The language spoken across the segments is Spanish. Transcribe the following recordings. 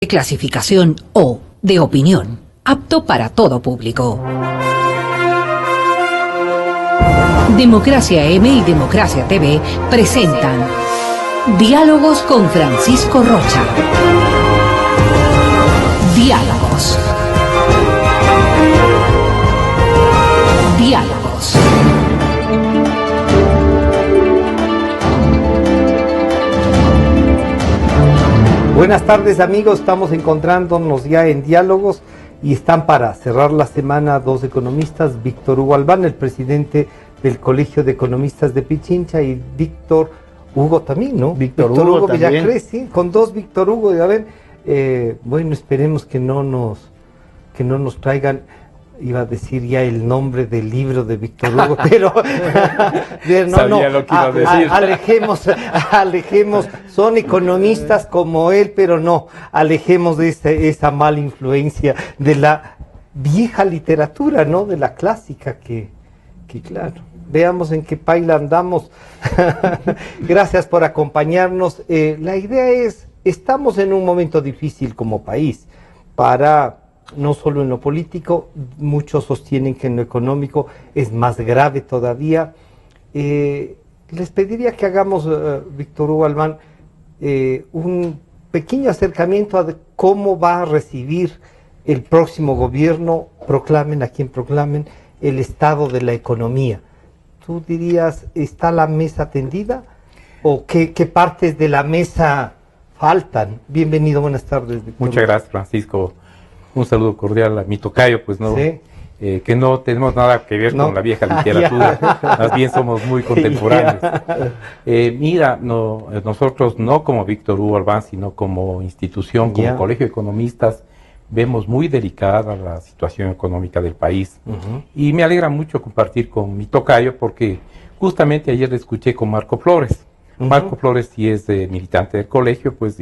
de clasificación O, de opinión, apto para todo público. Democracia M y Democracia TV presentan Diálogos con Francisco Rocha. Diálogos. Diálogos. Buenas tardes amigos, estamos encontrándonos ya en Diálogos y están para cerrar la semana dos economistas, Víctor Hugo Albán, el presidente del Colegio de Economistas de Pichincha, y Víctor Hugo también, ¿no? Víctor Hugo Villacrés, sí, con dos Víctor Hugo, a ver, bueno, esperemos que no nos traigan, iba a decir ya el nombre del libro de Víctor Hugo, pero Sabía lo que iba a decir. Alejemos, son economistas como él, pero no, alejemos de esa mala influencia de la vieja literatura, ¿no? De la clásica que claro, veamos en qué paila andamos. Gracias por acompañarnos. La idea es, estamos en un momento difícil como país, no solo en lo político, muchos sostienen que en lo económico es más grave todavía. Les pediría que hagamos, Víctor Hugo Albán, un pequeño acercamiento a cómo va a recibir el próximo gobierno, proclamen a quien proclamen, el estado de la economía. ¿Tú dirías, está la mesa tendida? ¿O qué partes de la mesa faltan? Bienvenido, buenas tardes, Víctor. Muchas gracias, Francisco. Un saludo cordial a mi tocayo, pues no, ¿sí? Que no tenemos nada que ver con la vieja literatura, más bien somos muy contemporáneos. Mira, nosotros no como Víctor Hugo Albán, sino como institución, como Colegio de Economistas, vemos muy delicada la situación económica del país. Y me alegra mucho compartir con mi tocayo, porque justamente ayer le escuché con Marco Flores. Marco Flores sí es militante del colegio, pues,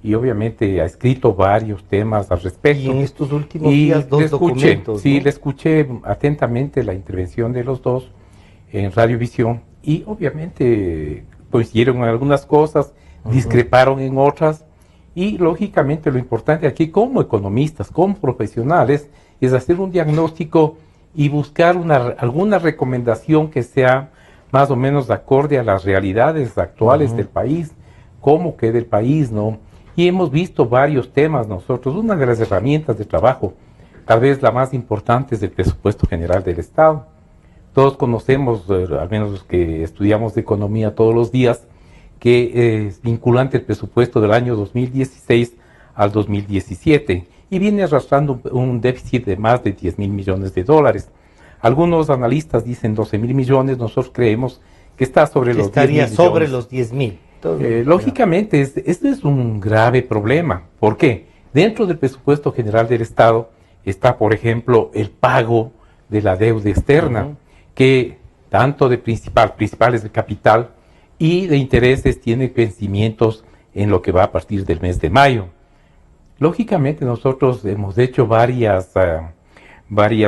y obviamente ha escrito varios temas al respecto. Y en estos últimos días dos documentos. Sí, le escuché atentamente la intervención de los dos en Radiovisión y obviamente coincidieron en algunas cosas, discreparon en otras y lógicamente lo importante aquí como economistas, como profesionales, es hacer un diagnóstico y buscar alguna recomendación que sea más o menos acorde a las realidades actuales del país, cómo queda el país, ¿no? Y hemos visto varios temas nosotros. Una de las herramientas de trabajo, tal vez la más importante, es el presupuesto general del Estado. Todos conocemos, al menos los que estudiamos de economía todos los días, que es vinculante el presupuesto del año 2016 al 2017 y viene arrastrando un déficit de más de 10.000 millones de dólares. Algunos analistas dicen 12.000 millones, nosotros creemos que está sobre los 10.000 millones. Estaría sobre los 10.000. Lógicamente, esto es un grave problema. ¿Por qué? Dentro del presupuesto general del Estado está, por ejemplo, el pago de la deuda externa, que tanto de principales de capital y de intereses tiene vencimientos en lo que va a partir del mes de mayo. Lógicamente, nosotros hemos hecho varias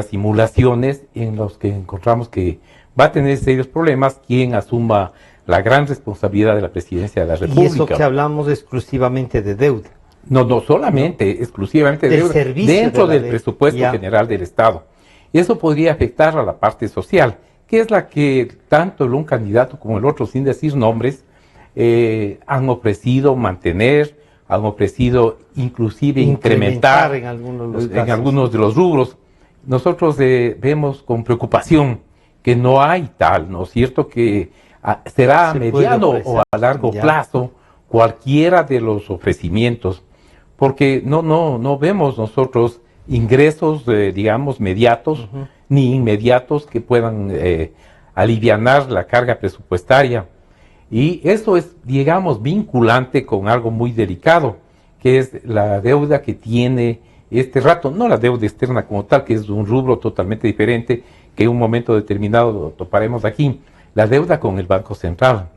simulaciones en las que encontramos que va a tener serios problemas quien asuma la gran responsabilidad de la presidencia de la República. Y eso que hablamos exclusivamente de deuda. No solamente, exclusivamente de deuda, dentro del presupuesto general del Estado. Eso podría afectar a la parte social, que es la que tanto un candidato como el otro, sin decir nombres, han ofrecido mantener, han ofrecido inclusive incrementar en algunos de los rubros. Nosotros vemos con preocupación que no hay tal, ¿no es cierto?, que será a mediano o a largo plazo cualquiera de los ofrecimientos, porque no vemos nosotros ingresos, digamos, mediatos, ni inmediatos que puedan alivianar la carga presupuestaria. Y eso es, digamos, vinculante con algo muy delicado, que es la deuda que tiene este rato, no la deuda externa como tal, que es un rubro totalmente diferente, que en un momento determinado lo toparemos aquí. La deuda con el Banco Central,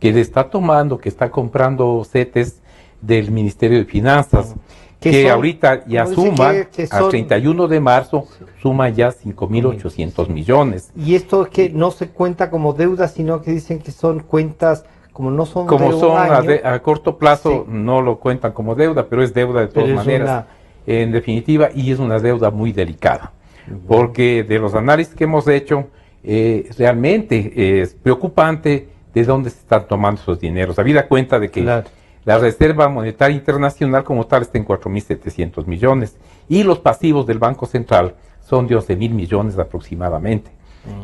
que le está tomando, que está comprando CETES del Ministerio de Finanzas, que ahorita ya suman, al 31 de marzo, suma ya 5.800 millones. Y esto que no se cuenta como deuda, sino que dicen que son cuentas como no son como de son año, a corto plazo, sí, no lo cuentan como deuda, pero es deuda de todas maneras, en definitiva, y es una deuda muy delicada, porque de los análisis que hemos hecho, realmente es preocupante de dónde se están tomando esos dineros. Habida cuenta de que la Reserva Monetaria Internacional como tal está en 4.700 millones y los pasivos del Banco Central son de 11.000 millones aproximadamente.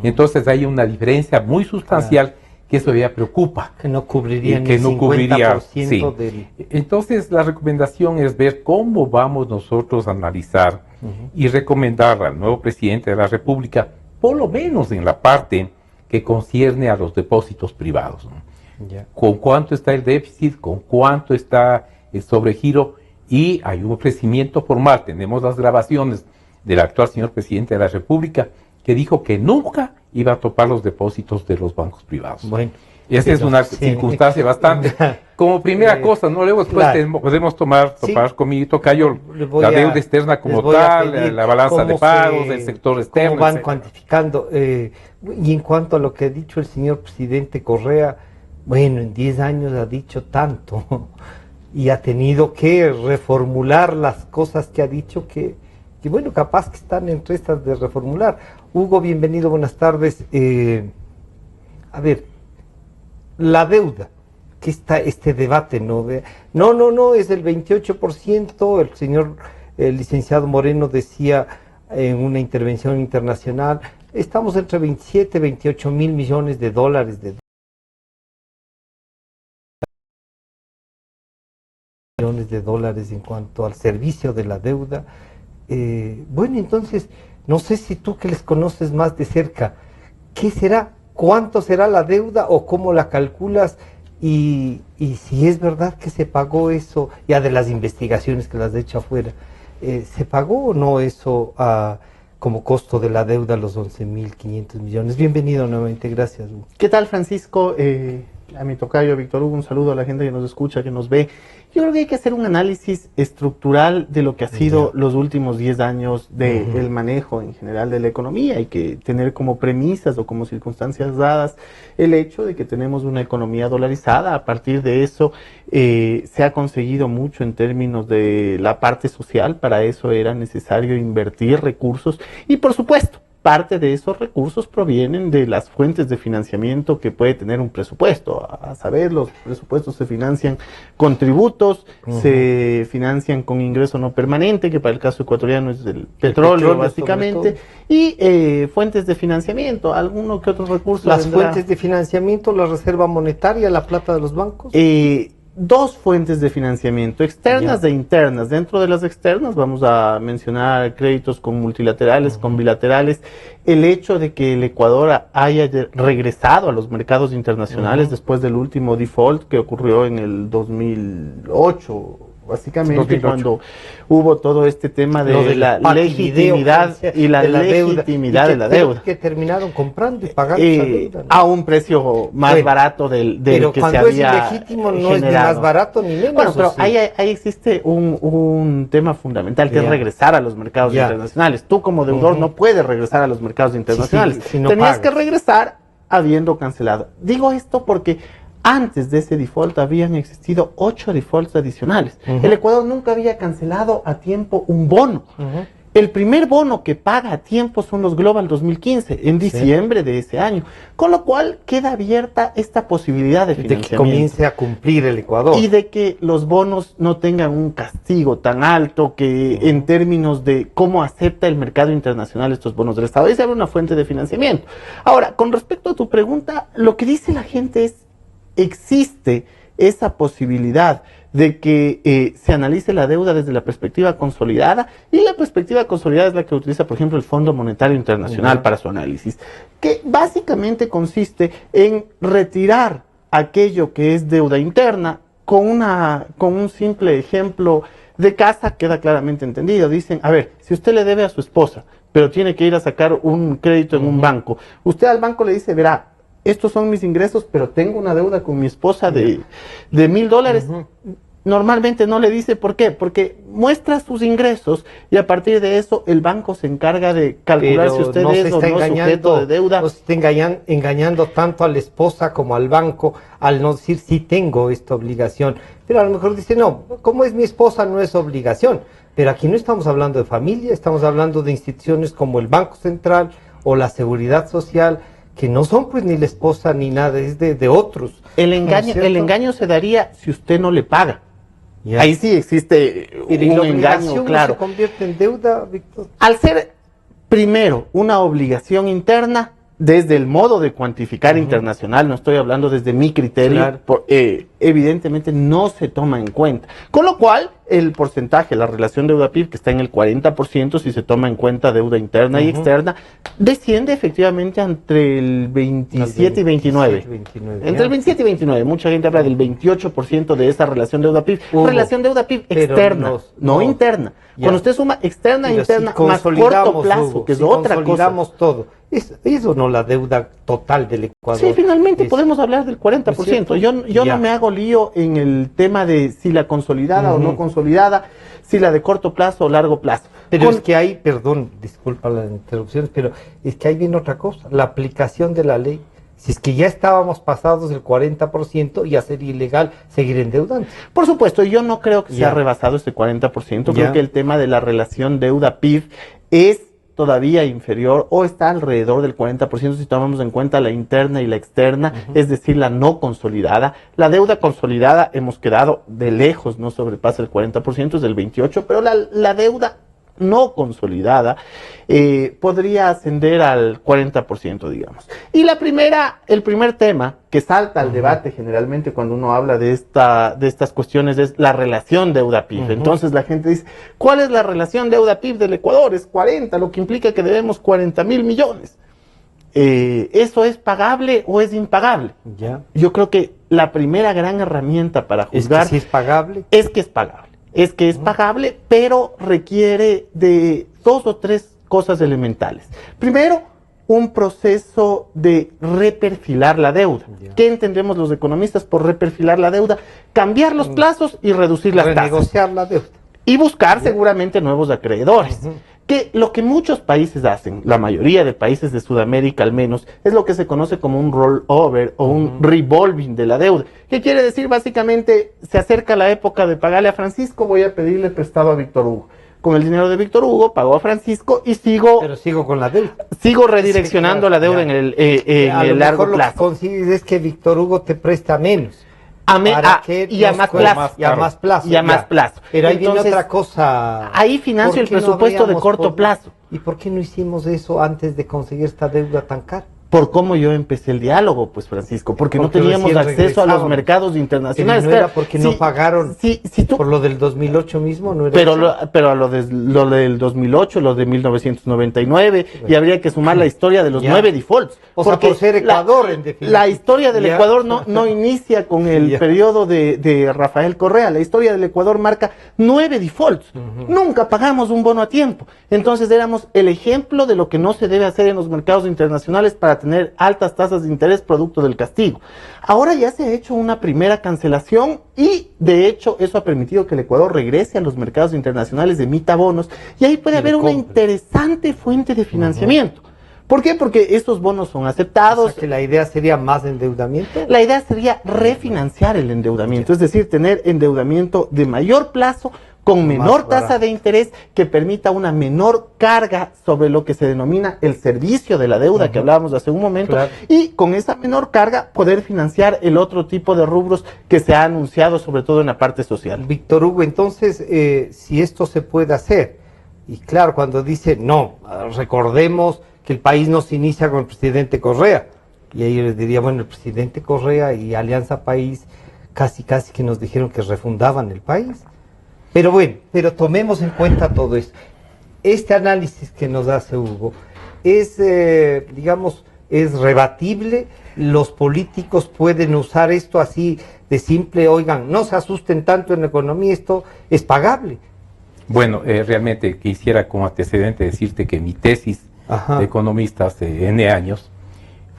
Entonces hay una diferencia muy sustancial que eso ya preocupa. Que no cubriría ni que no 50% del... Entonces la recomendación es ver cómo vamos nosotros a analizar y recomendar al nuevo presidente de la República, por lo menos en la parte que concierne a los depósitos privados, ¿no? Con cuánto está el déficit, con cuánto está el sobregiro, y hay un ofrecimiento formal. Tenemos las grabaciones del actual señor presidente de la República que dijo que nunca iba a topar los depósitos de los bancos privados. Bueno, esa es una circunstancia bastante. Como primera cosa, ¿no? Luego después podemos tomar conmigo, tocayo, la deuda externa como tal, la balanza de pagos, el sector externo. ¿Cómo van cuantificando? Y en cuanto a lo que ha dicho el señor presidente Correa, bueno, en 10 años ha dicho tanto y ha tenido que reformular las cosas que ha dicho que bueno, capaz que están entre estas de reformular. Hugo, bienvenido, buenas tardes. A ver, la deuda, que está este debate, ¿no? No, es del 28%, el señor licenciado Moreno decía en una intervención internacional, estamos entre 27 y 28 mil millones de dólares en cuanto al servicio de la deuda. Bueno, entonces, no sé si tú que les conoces más de cerca, ¿qué será? ¿Cuánto será la deuda o cómo la calculas? Y si es verdad que se pagó eso, ya de las investigaciones que las he hecho afuera, ¿se pagó o no eso como costo de la deuda, los 11.500 millones? Bienvenido nuevamente, gracias. ¿Qué tal, Francisco? A mi tocayo Víctor Hugo, un saludo a la gente que nos escucha, que nos ve. Yo creo que hay que hacer un análisis estructural de lo que ha sido los últimos 10 años del manejo en general de la economía. Hay que tener como premisas o como circunstancias dadas el hecho de que tenemos una economía dolarizada. A partir de eso se ha conseguido mucho en términos de la parte social. Para eso era necesario invertir recursos y, por supuesto, parte de esos recursos provienen de las fuentes de financiamiento que puede tener un presupuesto. A saber, los presupuestos se financian con tributos, se financian con ingreso no permanente, que para el caso ecuatoriano es el petróleo básicamente, y fuentes de financiamiento, alguno que otro recurso. Las fuentes de financiamiento, la reserva monetaria, la plata de los bancos. Dos fuentes de financiamiento, externas e internas. Dentro de las externas vamos a mencionar créditos con multilaterales, con bilaterales. El hecho de que el Ecuador haya regresado a los mercados internacionales después del último default que ocurrió en el 2008, básicamente cuando hubo todo este tema de la legitimidad y la legitimidad de la deuda. Que terminaron comprando y pagando esa deuda, ¿no? A un precio más barato del que se había Pero cuando es ilegítimo no es ni más barato ni menos. Bueno, pero ahí existe un tema fundamental que es regresar a los mercados internacionales. Tú como deudor no puedes regresar a los mercados internacionales. Si no Tenías pagas. que regresar habiendo cancelado. Digo esto porque antes de ese default habían existido 8 defaults adicionales. El Ecuador nunca había cancelado a tiempo un bono. El primer bono que paga a tiempo son los Global 2015, en diciembre de ese año. Con lo cual queda abierta esta posibilidad de financiamiento. De que comience a cumplir el Ecuador. Y de que los bonos no tengan un castigo tan alto que en términos de cómo acepta el mercado internacional estos bonos del Estado. Esa era una fuente de financiamiento. Ahora, con respecto a tu pregunta, lo que dice la gente es: existe esa posibilidad de que se analice la deuda desde la perspectiva consolidada, y la perspectiva consolidada es la que utiliza, por ejemplo, el Fondo Monetario Internacional para su análisis, que básicamente consiste en retirar aquello que es deuda interna con un simple ejemplo de casa. Queda claramente entendido. Dicen, a ver, si usted le debe a su esposa, pero tiene que ir a sacar un crédito en un banco, usted al banco le dice, verá, estos son mis ingresos, pero tengo una deuda con mi esposa de $1,000. normalmente no le dice por qué, porque muestra sus ingresos y a partir de eso el banco se encarga de calcular si usted es o no sujeto de deuda. No se está engañando tanto a la esposa como al banco al no decir sí tengo esta obligación. Pero a lo mejor dice, no, como es mi esposa no es obligación. Pero aquí no estamos hablando de familia, estamos hablando de instituciones como el Banco Central o la Seguridad Social, que no son pues ni la esposa ni nada, es de otros. El engaño se daría si usted no le paga. Ya. Ahí sí existe un engaño, claro. ¿Se convierte en deuda, Víctor? Al ser primero una obligación interna, desde el modo de cuantificar internacional, no estoy hablando desde mi criterio, Claro. Evidentemente no se toma en cuenta. Con lo cual, el porcentaje, la relación deuda-PIB, que está en el 40%, si se toma en cuenta deuda interna y externa, desciende efectivamente entre el 27 y 29. Entre el 27 y 29. Mucha gente habla del 28% de esa relación deuda-PIB. Relación deuda-PIB externa, no interna. Ya. Cuando usted suma externa e Pero interna si más corto plazo, Hugo, que es si otra cosa. consolidamos todo. Eso no la deuda total del Ecuador. Sí, finalmente podemos hablar del 40%. Yo Ya. no me hago lío en el tema de si la consolidada o no consolidada, si la de corto plazo o largo plazo. Pero es que hay, perdón, disculpa las interrupciones, pero es que ahí viene otra cosa, la aplicación de la ley. Si es que ya estábamos pasados del 40%, ya sería ilegal seguir endeudando. Por supuesto, yo no creo que se Ya. ha rebasado este 40%. Ya. Creo que el tema de la relación deuda-PIB es todavía inferior o está alrededor del 40% si tomamos en cuenta la interna y la externa, es decir, la no consolidada. La deuda consolidada hemos quedado de lejos, no sobrepasa el 40%, es del 28%, pero la deuda no consolidada podría ascender al 40%, digamos. Y el primer tema que salta al debate generalmente cuando uno habla de estas cuestiones es la relación deuda-PIB. Entonces la gente dice, ¿cuál es la relación deuda-PIB del Ecuador? Es 40, lo que implica que debemos 40.000 millones. ¿Eso es pagable o es impagable? Ya. Yo creo que la primera gran herramienta para juzgar Es que si es pagable. es que es pagable. Es que es pagable, pero requiere de 2 o 3 cosas elementales. Primero, un proceso de reperfilar la deuda. Ya. ¿Qué entendemos los economistas por reperfilar la deuda? Cambiar los plazos y reducir las tasas. Renegociar la deuda. Y buscar seguramente nuevos acreedores. Que lo que muchos países hacen, la mayoría de países de Sudamérica al menos, es lo que se conoce como un rollover o un revolving de la deuda. ¿Qué quiere decir? Básicamente, se acerca la época de pagarle a Francisco, voy a pedirle prestado a Víctor Hugo. Con el dinero de Víctor Hugo, pago a Francisco y Pero sigo con la deuda. sigo redireccionando Sí, claro, la deuda ya. en el largo Lo plazo. que consigues es que Víctor Hugo te presta menos. Y a más plazo. Y a más plazo. Y a más plazo. Pero ahí viene Entonces, otra cosa. ahí financio el ¿Por qué no presupuesto de habríamos corto plazo. ¿Y por qué no hicimos eso antes de conseguir esta deuda tan cara? Por cómo yo empecé el diálogo, pues Francisco, porque no teníamos recién acceso a los regresábamos. mercados internacionales. No era porque no pagaron Sí, tú, por lo del 2008 mismo, no era pero eso? lo del 2008, lo de 1999, y habría que sumar la historia de los 9 defaults. O sea, por ser Ecuador, en definitiva. La historia del Ya. Ecuador no inicia con el Ya. periodo de Rafael Correa. La historia del Ecuador marca 9 defaults. Nunca pagamos un bono a tiempo. Entonces éramos el ejemplo de lo que no se debe hacer en los mercados internacionales para tener altas tasas de interés producto del castigo. Ahora ya se ha hecho una primera cancelación y de hecho eso ha permitido que el Ecuador regrese a los mercados internacionales, emita bonos y ahí puede haber una interesante fuente de financiamiento. ¿Por qué? Porque estos bonos son aceptados. O sea, que la idea sería más endeudamiento. La idea sería refinanciar el endeudamiento, es decir, tener endeudamiento de mayor plazo con menor tasa de interés que permita una menor carga sobre lo que se denomina el servicio de la deuda que hablábamos hace un momento, y con esa menor carga poder financiar el otro tipo de rubros que se ha anunciado, sobre todo en la parte social. Víctor Hugo, entonces, si esto se puede hacer, y claro, cuando dice, no, recordemos que el país no se inicia con el presidente Correa, y ahí yo les diría, bueno, el presidente Correa y Alianza País casi que nos dijeron que refundaban el país. Pero bueno, pero tomemos en cuenta todo esto. Este análisis que nos hace Hugo es, digamos, es rebatible. Los políticos pueden usar esto así de simple, oigan, no se asusten tanto en la economía, esto es pagable. Bueno, realmente quisiera como antecedente decirte que mi tesis de economista hace N años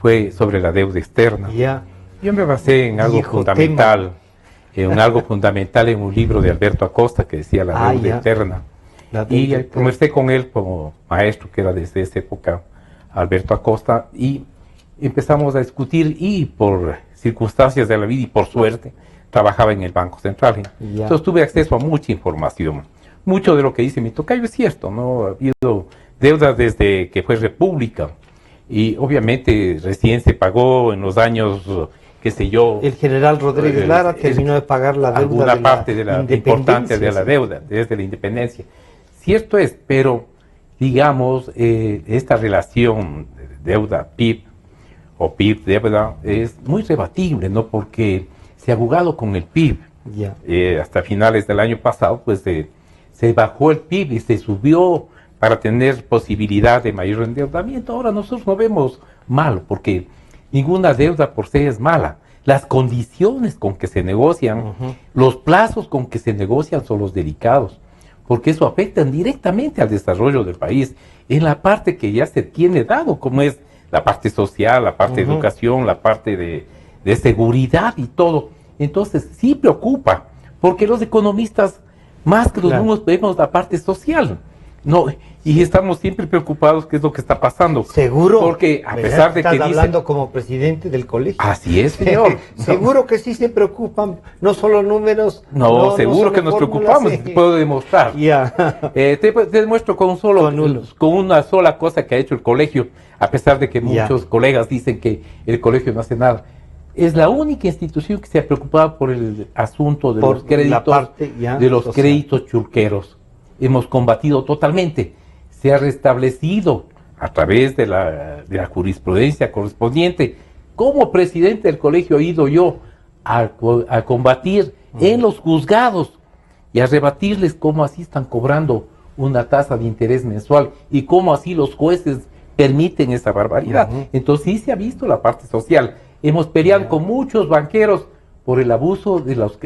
fue sobre la deuda externa. Ya. Yo me basé en algo fundamental. en algo fundamental en un libro de Alberto Acosta que decía La deuda eterna. Y conversé con él como maestro, que era desde esa época Alberto Acosta, y empezamos a discutir, y por circunstancias de la vida y por suerte trabajaba en el Banco Central. Entonces tuve acceso a mucha información. Mucho de lo que dice mi tocayo es cierto, ¿no? Ha habido deuda desde que fue república, y obviamente recién se pagó en los años, qué sé yo. El general Rodríguez Lara terminó de pagar la deuda. Alguna parte de la importante de la deuda, desde la independencia. Cierto es, pero digamos, esta relación deuda-PIB o PIB-deuda es muy rebatible, ¿no? Porque se ha jugado con el PIB. Hasta finales del año pasado, pues se bajó el PIB y se subió para tener posibilidad de mayor endeudamiento. Ahora nosotros no vemos malo, porque ninguna deuda por sí es mala. Las condiciones con que se negocian, los plazos con que se negocian son los delicados, porque eso afecta directamente al desarrollo del país, en la parte que ya se tiene dado, como es la parte social, la parte de educación, la parte de seguridad y todo. Entonces sí preocupa, porque los economistas, más que los números, vemos la parte social, ¿no? Y estamos siempre preocupados qué es lo que está pasando. Seguro. Porque a pesar de que estás hablando como presidente del colegio. Así es, señor. Seguro que sí se preocupan, no solo números. No, seguro que nos preocupamos, te puedo demostrar. Te demuestro con una sola cosa que ha hecho el colegio, a pesar de que muchos colegas dicen que el colegio no hace nada. Es la única institución que se ha preocupado por el asunto de los créditos, créditos churqueros. Hemos combatido totalmente. Se ha restablecido a través de la jurisprudencia correspondiente. Como presidente del colegio he ido yo a combatir en los juzgados y a rebatirles cómo así están cobrando una tasa de interés mensual y cómo así los jueces permiten esa barbaridad. Entonces sí se ha visto la parte social. Hemos peleado con muchos banqueros por el abuso de los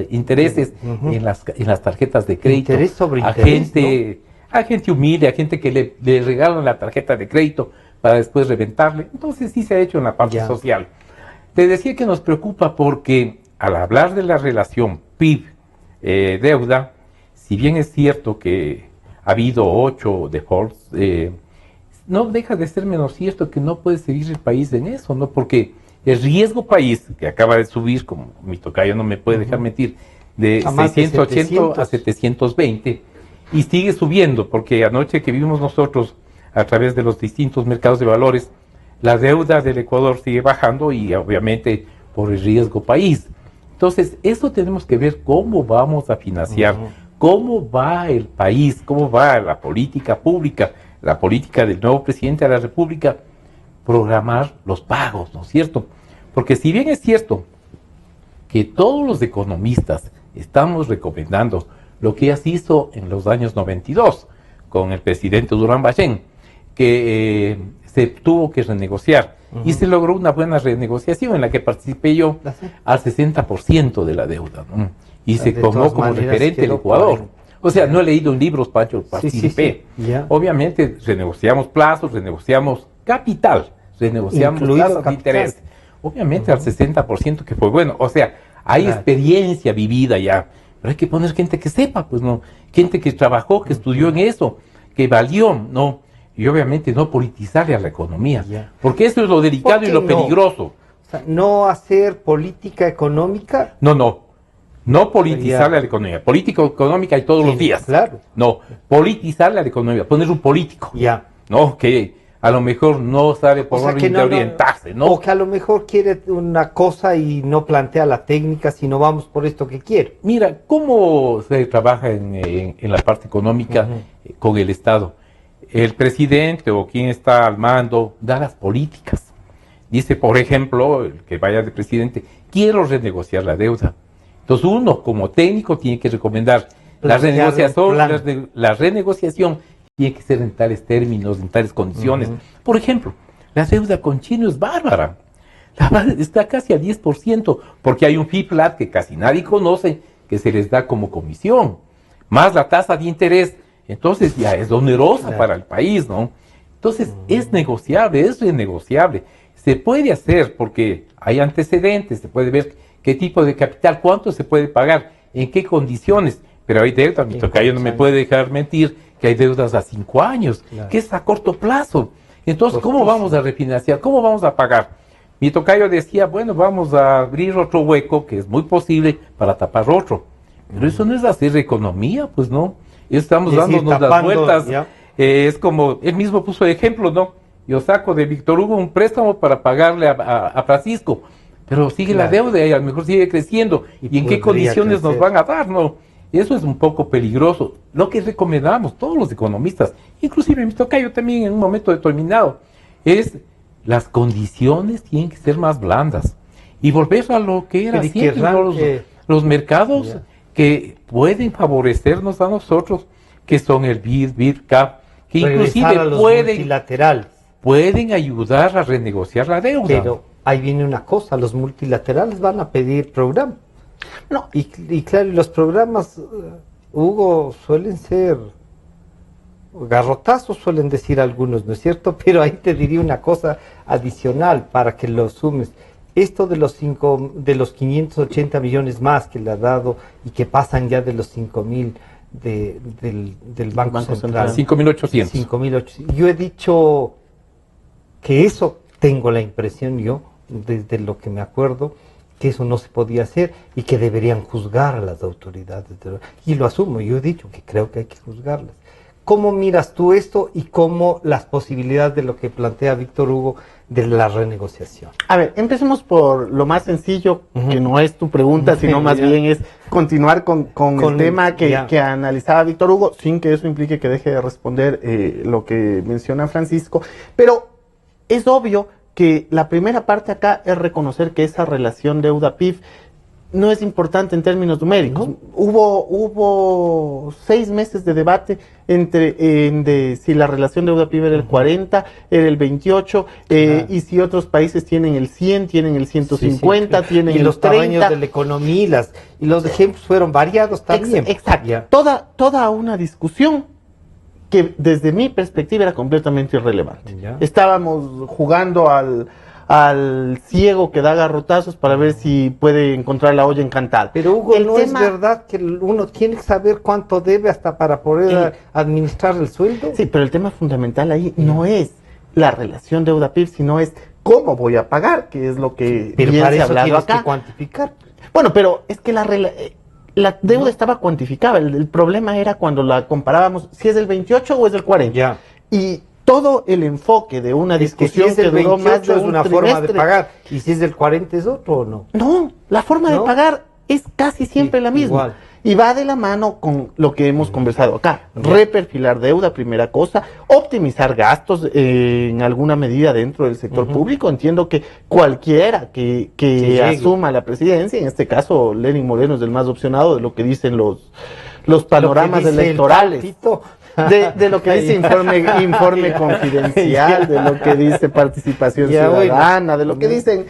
intereses en las tarjetas de crédito. Interés sobre interés, a gente humilde, a gente que le regalan la tarjeta de crédito para después reventarle. Entonces sí se ha hecho en la parte social. Te decía que nos preocupa porque al hablar de la relación PIB-deuda, si bien es cierto que ha habido 8 defaults, no deja de ser menos cierto que no puede seguir el país en eso, ¿no? Porque el riesgo país, que acaba de subir, como mi tocayo no me puede dejar mentir, de 680 a 720, y sigue subiendo, porque anoche que vimos nosotros a través de los distintos mercados de valores, la deuda del Ecuador sigue bajando y obviamente por el riesgo país. Entonces, eso tenemos que ver cómo vamos a financiar, cómo va el país, cómo va la política pública, la política del nuevo presidente de la República, programar los pagos, ¿no es cierto? Porque si bien es cierto que todos los economistas estamos recomendando lo que ya se hizo en los años 92 con el presidente Durán Ballén, que se tuvo que renegociar y se logró una buena renegociación en la que participé yo al 60% de la deuda, ¿no? Y se tomó como referente el Ecuador. O sea, no he leído en libros, Pancho, participé. Obviamente renegociamos plazos, renegociamos capital, renegociamos tasas de interés. Obviamente al 60% que fue bueno. O sea, hay experiencia vivida ya. Pero hay que poner gente que sepa, pues no. Gente que trabajó, que estudió en eso, que valió, ¿no? Y obviamente no politizarle a la economía. Porque eso es lo delicado y lo peligroso. O sea, no hacer política económica. No politizarle a la economía. Política económica hay todos los días. Claro. No, politizarle a la economía, poner un político. No, que a lo mejor no sabe por dónde orientarse, ¿no? O que a lo mejor quiere una cosa y no plantea la técnica, sino vamos por esto que quiere. Mira, ¿cómo se trabaja en la parte económica con el Estado? El presidente o quien está al mando da las políticas. Dice, por ejemplo, el que vaya de presidente, quiero renegociar la deuda. Entonces uno, como técnico, tiene que recomendar la renegociación tiene que ser en tales términos, en tales condiciones. Por ejemplo, la deuda con China es bárbara. Está casi al 10%, porque hay un FIPLAT que casi nadie conoce, que se les da como comisión, más la tasa de interés. Entonces ya es onerosa para el país, ¿no? Entonces es negociable, es renegociable. Se puede hacer porque hay antecedentes, se puede ver qué tipo de capital, cuánto se puede pagar, en qué condiciones. Pero hay deuda, mi tocayo no me puede dejar mentir, que hay deudas a 5 años, que es a corto plazo. Entonces, ¿cómo vamos a refinanciar? ¿Cómo vamos a pagar? Mi tocayo decía, bueno, vamos a abrir otro hueco, que es muy posible, para tapar otro. Pero eso no es hacer economía, pues no. Estamos dándonos las vueltas. Es como, él mismo puso de ejemplo, ¿no? Yo saco de Víctor Hugo un préstamo para pagarle a Francisco, pero sigue la deuda y a lo mejor sigue creciendo. ¿Y en qué condiciones nos van a dar, no? Eso es un poco peligroso. Lo que recomendamos todos los economistas, inclusive mi tocayo también en un momento determinado, es las condiciones tienen que ser más blandas. Y volver a lo que era siempre, los mercados que pueden favorecernos a nosotros, que son el BID, BID-CAP, que inclusive pueden ayudar a renegociar la deuda. Pero ahí viene una cosa, los multilaterales van a pedir programa. No, y claro, los programas, Hugo, suelen ser garrotazos, suelen decir algunos, ¿no es cierto? Pero ahí te diría una cosa adicional para que lo sumes. Esto de los 580 millones más que le ha dado y que pasan ya de los 5.000 del Banco Central. 5.800. 5.800. Yo he dicho que eso, tengo la impresión yo, desde lo que me acuerdo, que eso no se podía hacer y que deberían juzgar a las autoridades. Y lo asumo, yo he dicho que creo que hay que juzgarlas. ¿Cómo miras tú esto y cómo las posibilidades de lo que plantea Víctor Hugo de la renegociación? A ver, empecemos por lo más sencillo, que no es tu pregunta, sino más bien es continuar con el tema que analizaba Víctor Hugo, sin que eso implique que deje de responder lo que menciona Francisco. Pero es obvio que la primera parte acá es reconocer que esa relación deuda-PIB no es importante en términos numéricos. ¿No? Hubo 6 meses de debate de si la relación deuda-PIB era el 40, era el 28, y si otros países tienen el 100, tienen el 150, tienen el 30. Y los tamaños de la economía y los ejemplos fueron variados también. Exacto. Toda una discusión que desde mi perspectiva era completamente irrelevante. Estábamos jugando al ciego que da garrotazos para ver si puede encontrar la olla encantada. Pero Hugo, es verdad que uno tiene que saber cuánto debe hasta para poder administrar el sueldo? Sí, pero el tema fundamental ahí no es la relación deuda-PIB, sino es cómo voy a pagar, que es lo que pero para se ha eso hablado tienes acá. Que cuantificar. Bueno, pero es que la deuda estaba cuantificada. El problema era cuando la comparábamos si es del 28 o es del 40. Y todo el enfoque de una discusión que si es del 28 más de es una forma de pagar, y si es del 40 es otro o no. No, la forma de pagar es casi siempre la misma. Igual. Y va de la mano con lo que hemos conversado acá. Reperfilar deuda, primera cosa. Optimizar gastos en alguna medida dentro del sector público. Entiendo que cualquiera que asuma la presidencia, en este caso Lenín Moreno es el más opcionado de lo que dicen los panoramas electorales. De lo que dice informe confidencial, de lo que dice participación ciudadana, de lo que dicen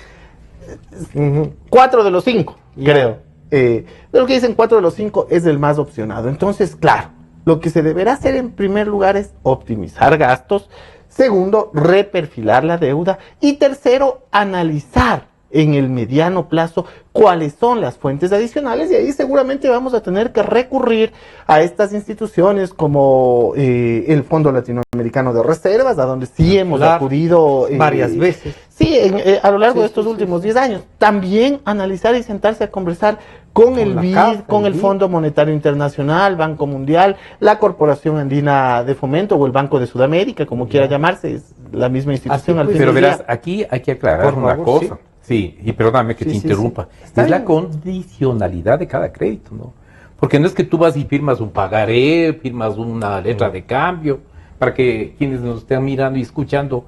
4 de los 5, creo. De lo que dicen 4 de los 5 es el más opcionado. Entonces, claro, lo que se deberá hacer en primer lugar es optimizar gastos. Segundo, reperfilar la deuda. Y tercero, analizar en el mediano plazo cuáles son las fuentes adicionales, y ahí seguramente vamos a tener que recurrir a estas instituciones como el Fondo Latinoamericano de Reservas, a donde sí hemos acudido varias veces. Sí, a lo largo de estos últimos 10 años. También analizar y sentarse a conversar con el BID, con el Fondo Monetario Internacional, Banco Mundial, la Corporación Andina de Fomento o el Banco de Sudamérica, como quiera llamarse, es la misma institución al final. Pero verás, aquí hay que aclarar una cosa. Sí, y perdóname que te interrumpa. Es la condicionalidad de cada crédito, ¿no? Porque no es que tú vas y firmas un pagaré, firmas una letra de cambio, para que quienes nos estén mirando y escuchando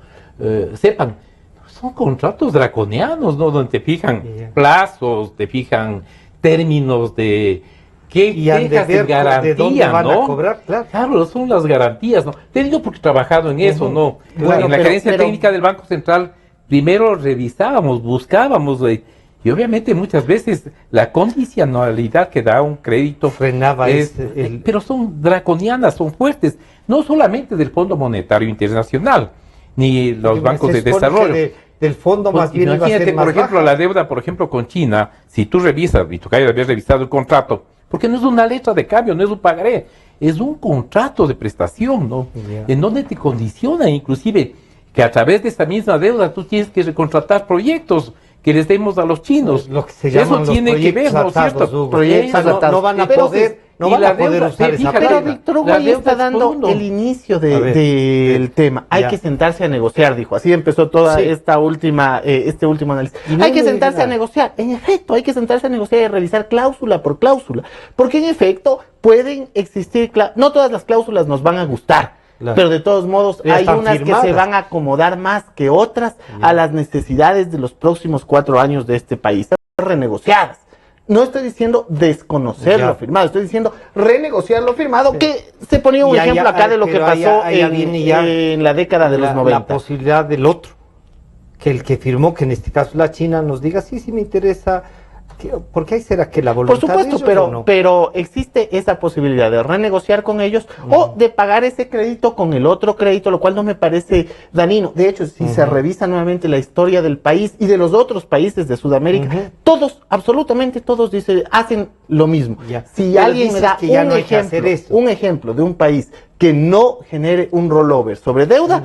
sepan. Son contratos draconianos, ¿no? Donde te fijan plazos, te fijan términos de qué dejas de garantía, de dónde van a cobrar, claro, son las garantías, ¿no? Te digo porque he trabajado en eso, ¿no? Bueno, en la gerencia técnica del Banco Central, primero revisábamos, buscábamos, y obviamente muchas veces la condicionalidad que da un crédito frenaba pero son draconianas, son fuertes, no solamente del Fondo Monetario Internacional, ni los bancos de desarrollo. del fondo pues, más bien iba a imagínate, ser más por ejemplo, baja. la deuda, por ejemplo, con China, si tú revisas, y tocayo había revisado el contrato, porque no es una letra de cambio, no es un pagaré, es un contrato de prestación, ¿no? Yeah. En donde te condiciona, inclusive, que a través de esta misma deuda tú tienes que recontratar proyectos que les demos a los chinos. Lo que se llaman eso tiene que ver, ¿no es cierto? Proyectos no, no van a Pero poder, no y van la a poder deuda, usar esa fíjate, Pero plata. Víctor Hugo la ahí deuda está es dando fondo. el inicio A ver, del tema. Hay ya. que sentarse a negociar, dijo. Así empezó toda Sí. esta última, este último análisis. Y no Hay que me sentarse diga a nada. negociar. En efecto, hay que sentarse a negociar y revisar cláusula por cláusula. Porque en efecto pueden existir, no todas las cláusulas nos van a gustar. Claro. Pero de todos modos Ya hay están unas firmadas. que se van a acomodar más que otras Ya. a las necesidades de los próximos 4 años de este país. Renegociadas. No estoy diciendo desconocer Ya. lo firmado, estoy diciendo renegociar lo firmado, que se ponía un Y allá- ejemplo acá de lo que pero pasó allá viene ya en la década de los la 90. posibilidad del otro, que el que firmó, que en este caso la China, nos diga, sí me interesa, ¿por qué ahí será que la Por voluntad de supuesto, ellos o no? pero existe esa posibilidad de renegociar con ellos o de pagar ese crédito con el otro crédito, lo cual no me parece dañino. De hecho, si se revisa nuevamente la historia del país y de los otros países de Sudamérica, todos, absolutamente todos, hacen lo mismo. Ya. Si Pero alguien me dices da que ya no hay que hacer eso. un ejemplo de un país que no genere un rollover sobre deuda,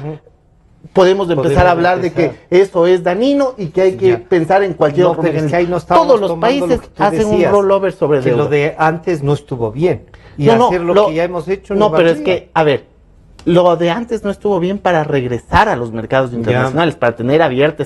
podemos empezar a hablar de que eso es dañino y que hay que Ya. pensar en cualquier No, otro pero es que mecanismo. ahí no estamos Todos los tomando lo países que tú hacen decías, un rollover sobre que deuda. lo de antes no estuvo bien. Y No, hacer lo que ya hemos hecho no, pero es valdría. que, a ver, lo de antes no estuvo bien para regresar a los mercados internacionales, para tener abierta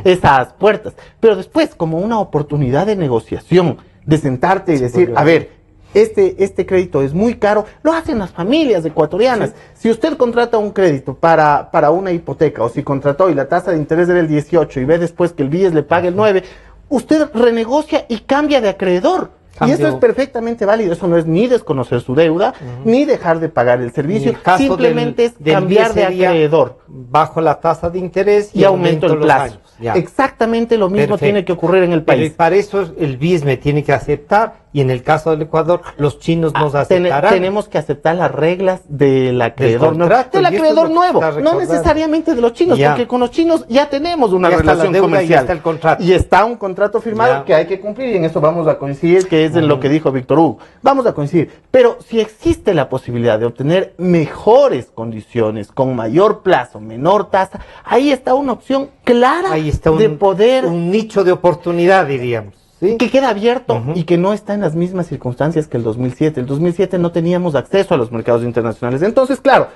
esas puertas. Pero después, como una oportunidad de negociación, de sentarte y decir, a ver, este crédito es muy caro, lo hacen las familias ecuatorianas. Si usted contrata un crédito para una hipoteca, o si contrató y la tasa de interés era el 18 y ve después que el BIES le paga el 9, usted renegocia y cambia de acreedor. Y eso es perfectamente válido, eso no es ni desconocer su deuda, ni dejar de pagar el servicio, simplemente es cambiar de acreedor. Bajo la tasa de interés Y aumento el plazo. Ya. Exactamente lo mismo Perfecto. tiene que ocurrir en el Pero país. para eso el BIS me tiene que aceptar y en el caso del Ecuador los chinos nos aceptarán. Tenemos que aceptar las reglas del acreedor nuevo. contrato, Del y eso es acreedor lo que nuevo, está no recordando. necesariamente de los chinos, Ya. porque con los chinos ya tenemos una Ya está la relación deuda y comercial. ya está el contrato. Y está un contrato firmado Ya. que hay que cumplir y en eso vamos a coincidir, que es en lo que dijo Víctor Hugo. Vamos a coincidir. Pero si existe la posibilidad de obtener mejores condiciones, con mayor plazo, menor tasa, ahí está una opción clara Ahí está de poder un nicho de oportunidad, diríamos. ¿sí? que queda abierto y que no está en las mismas circunstancias que el 2007. El 2007 no teníamos acceso a los mercados internacionales. Entonces, claro,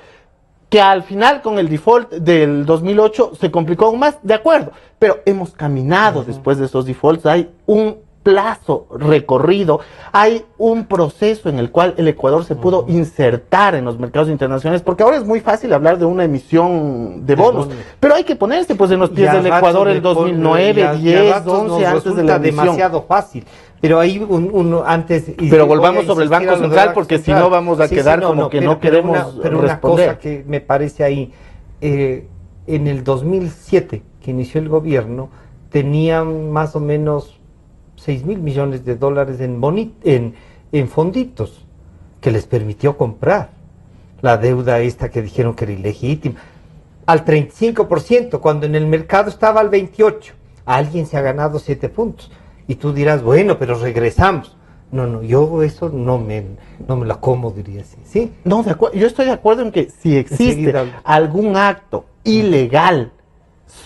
que al final con el default del 2008 se complicó aún más, de acuerdo, pero hemos caminado después de esos defaults, hay un plazo recorrido, hay un proceso en el cual el Ecuador se pudo insertar en los mercados internacionales, porque ahora es muy fácil hablar de una emisión de bonos, pero hay que ponerse pues en los pies del Ecuador el 2009, 10, 11, antes de la emisión. Demasiado fácil. Pero ahí antes... Pero volvamos sobre el Banco Central, porque si no vamos a quedar como que no queremos pero una responder. cosa que me parece ahí, en el 2007, que inició el gobierno, tenían más o menos 6.000 millones de dólares en fonditos, que les permitió comprar la deuda esta que dijeron que era ilegítima, al 35%, cuando en el mercado estaba al 28%. Alguien se ha ganado 7 puntos. Y tú dirás, bueno, pero regresamos. No, yo eso no me la como, diría así. ¿Sí? No, yo estoy de acuerdo en que si existe Enseguida hablo. algún acto ilegal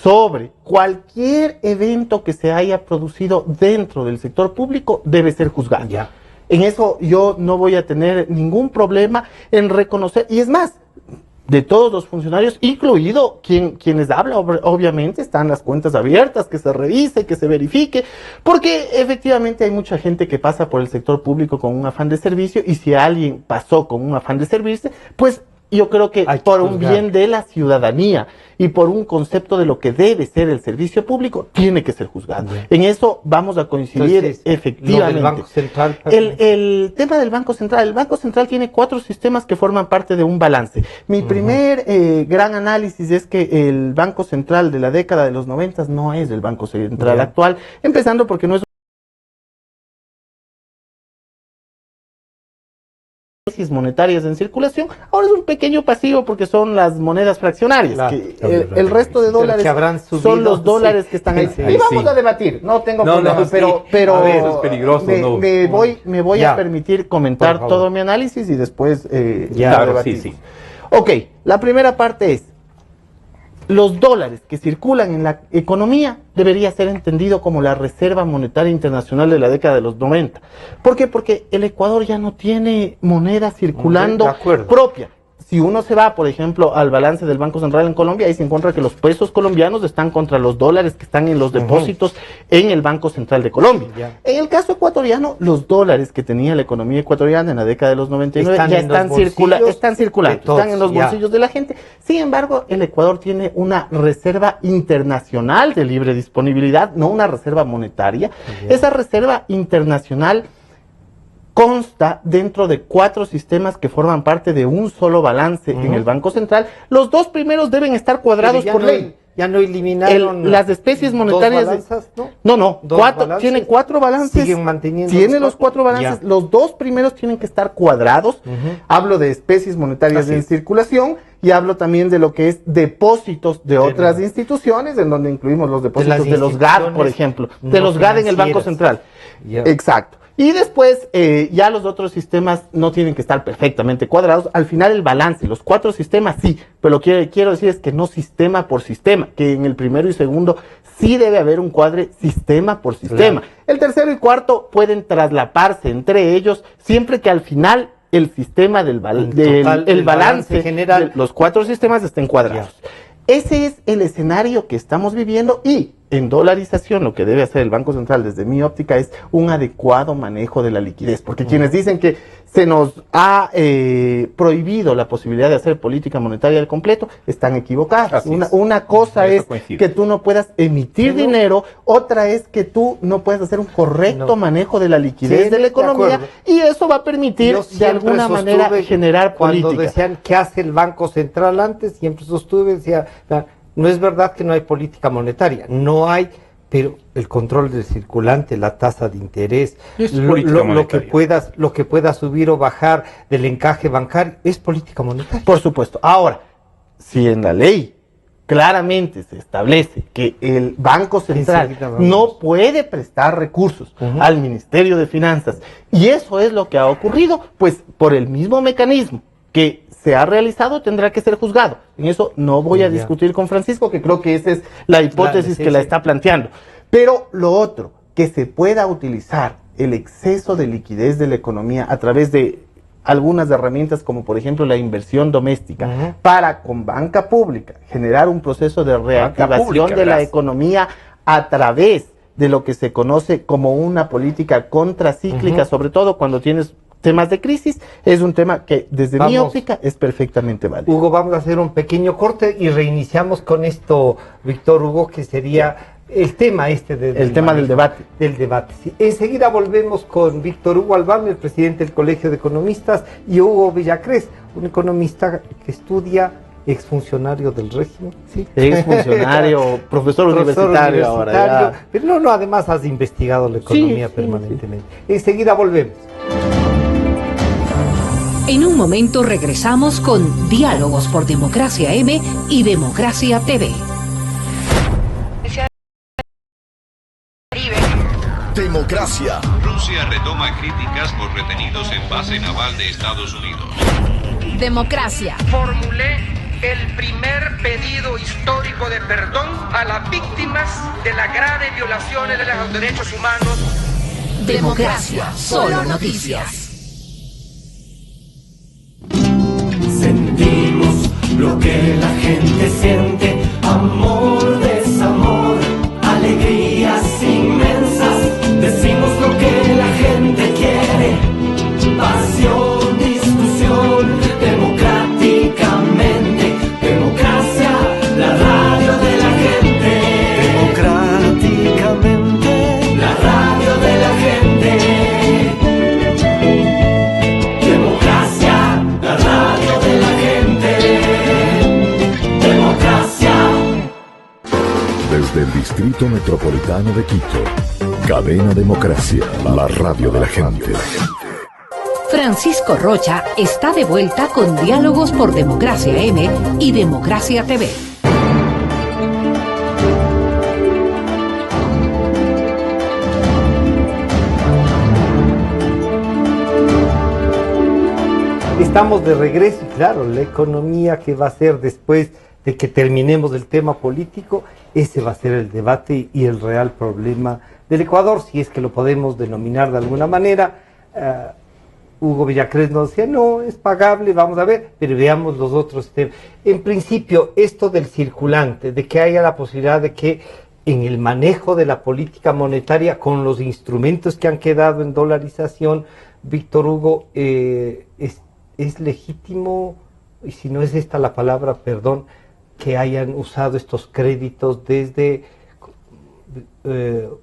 sobre cualquier evento que se haya producido dentro del sector público, debe ser juzgado. Ya. En eso yo no voy a tener ningún problema en reconocer, y es más, de todos los funcionarios, incluido quienes hablan, obviamente están las cuentas abiertas, que se revise, que se verifique, porque efectivamente hay mucha gente que pasa por el sector público con un afán de servicio, y si alguien pasó con un afán de servirse, pues yo creo que por un bien de la ciudadanía y por un concepto de lo que debe ser el servicio público, tiene que ser juzgado. Bien. En eso vamos a coincidir. Entonces, efectivamente. lo del Banco Central, El tema del Banco Central. El Banco Central tiene 4 sistemas que forman parte de un balance. Mi primer gran análisis es que el Banco Central de la década de los 90 no es el Banco Central actual, empezando porque no es especies monetarias en circulación. Ahora es un pequeño pasivo porque son las monedas fraccionarias. Claro, que el resto de dólares son los dólares que están ahí. Y vamos a debatir, no tengo problema, pero a ver, eso es peligroso, me voy a permitir comentar todo mi análisis y después debatimos. Sí. Ok, la primera parte es: los dólares que circulan en la economía debería ser entendido como la Reserva Monetaria Internacional de la década de los 90. ¿Por qué? Porque el Ecuador ya no tiene moneda circulando propia. Si uno se va, por ejemplo, al balance del Banco Central en Colombia, ahí se encuentra que los pesos colombianos están contra los dólares que están en los depósitos en el Banco Central de Colombia. En el caso ecuatoriano, los dólares que tenía la economía ecuatoriana en la década de los 99 ya están circulando, están en los bolsillos de la gente. Sin embargo, el Ecuador tiene una reserva internacional de libre disponibilidad, no una reserva monetaria. Esa reserva internacional consta dentro de 4 sistemas que forman parte de un solo balance en el Banco Central. Los 2 primeros deben estar cuadrados por ley. Ya no eliminaron las especies monetarias. Tiene 4 balances. Siguen manteniendo. Tiene los 4 balances. Ya. Los 2 primeros tienen que estar cuadrados. Hablo de especies monetarias en circulación y hablo también de lo que es depósitos de otras instituciones, en donde incluimos los depósitos de los GAD, por ejemplo, de los GAD en el Banco Central. Exacto. Y después, ya los otros sistemas no tienen que estar perfectamente cuadrados. Al final el balance, los 4 sistemas sí, pero lo que quiero decir es que no sistema por sistema, que en el primero y segundo sí debe haber un cuadre sistema por sistema. Claro. El tercero y cuarto pueden traslaparse entre ellos, siempre que al final el sistema el balance general, los 4 sistemas estén cuadrados. Ya. Ese es el escenario que estamos viviendo y en dolarización lo que debe hacer el Banco Central desde mi óptica es un adecuado manejo de la liquidez, porque quienes dicen que se nos ha prohibido la posibilidad de hacer política monetaria al completo están equivocados. Una cosa es que tú no puedas emitir dinero, otra es que tú no puedas hacer un correcto manejo de la liquidez de la economía y eso va a permitir de alguna manera generar política. Cuando decían ¿qué hace el Banco Central antes? Siempre sostuve, decía, no es verdad que no hay política monetaria, no hay, pero el control del circulante, la tasa de interés, lo que pueda subir o bajar del encaje bancario, es política monetaria. Por supuesto. Ahora, si en la ley claramente se establece que el Banco Central no puede prestar recursos al Ministerio de Finanzas, y eso es lo que ha ocurrido, pues por el mismo mecanismo que se ha realizado tendrá que ser juzgado. En eso no voy a discutir con Francisco, que creo que esa es la hipótesis que la está planteando. Pero lo otro, que se pueda utilizar el exceso de liquidez de la economía a través de algunas herramientas como por ejemplo la inversión doméstica para con banca pública generar un proceso de reactivación de la economía a través de lo que se conoce como una política contracíclica, sobre todo cuando tienes temas de crisis, es un tema que desde mi óptica es perfectamente válido. Hugo, vamos a hacer un pequeño corte y reiniciamos con esto, Víctor Hugo, que sería el tema del debate. Del debate, sí. Enseguida volvemos con Víctor Hugo Albán, el presidente del Colegio de Economistas, y Hugo Villacrés, un economista que estudia, exfuncionario del régimen. ¿Sí? Exfuncionario, profesor universitario ahora. Ya. Pero no, además has investigado la economía permanentemente. Enseguida volvemos. En un momento regresamos con Diálogos por Democracia M y Democracia TV. Democracia. Rusia retoma críticas por retenidos en base naval de Estados Unidos. Democracia. Formulé el primer pedido histórico de perdón a las víctimas de las graves violaciones de los derechos humanos. Democracia, solo noticias. Sentimos lo que la gente siente, amor, desamor, alegrías inmensas. Decimos lo que la gente quiere, pasión, discusión, democráticamente. Democracia, la radio de la gente. Democráticamente, la radio de la gente. Democracia, la radio de la gente. Democracia. Desde el Distrito Metropolitano de Quito, Cadena Democracia, la radio de la gente. Francisco Rocha está de vuelta con Diálogos por Democracia M y Democracia TV. Estamos de regreso y claro, la economía que va a ser después de que terminemos el tema político, ese va a ser el debate y el real problema del Ecuador, si es que lo podemos denominar de alguna manera. Hugo Villacrés nos decía, no, es pagable, vamos a ver, pero veamos los otros temas. En principio, esto del circulante, de que haya la posibilidad de que en el manejo de la política monetaria, con los instrumentos que han quedado en dolarización, Víctor Hugo, es legítimo, y si no es esta la palabra, perdón, que hayan usado estos créditos desde,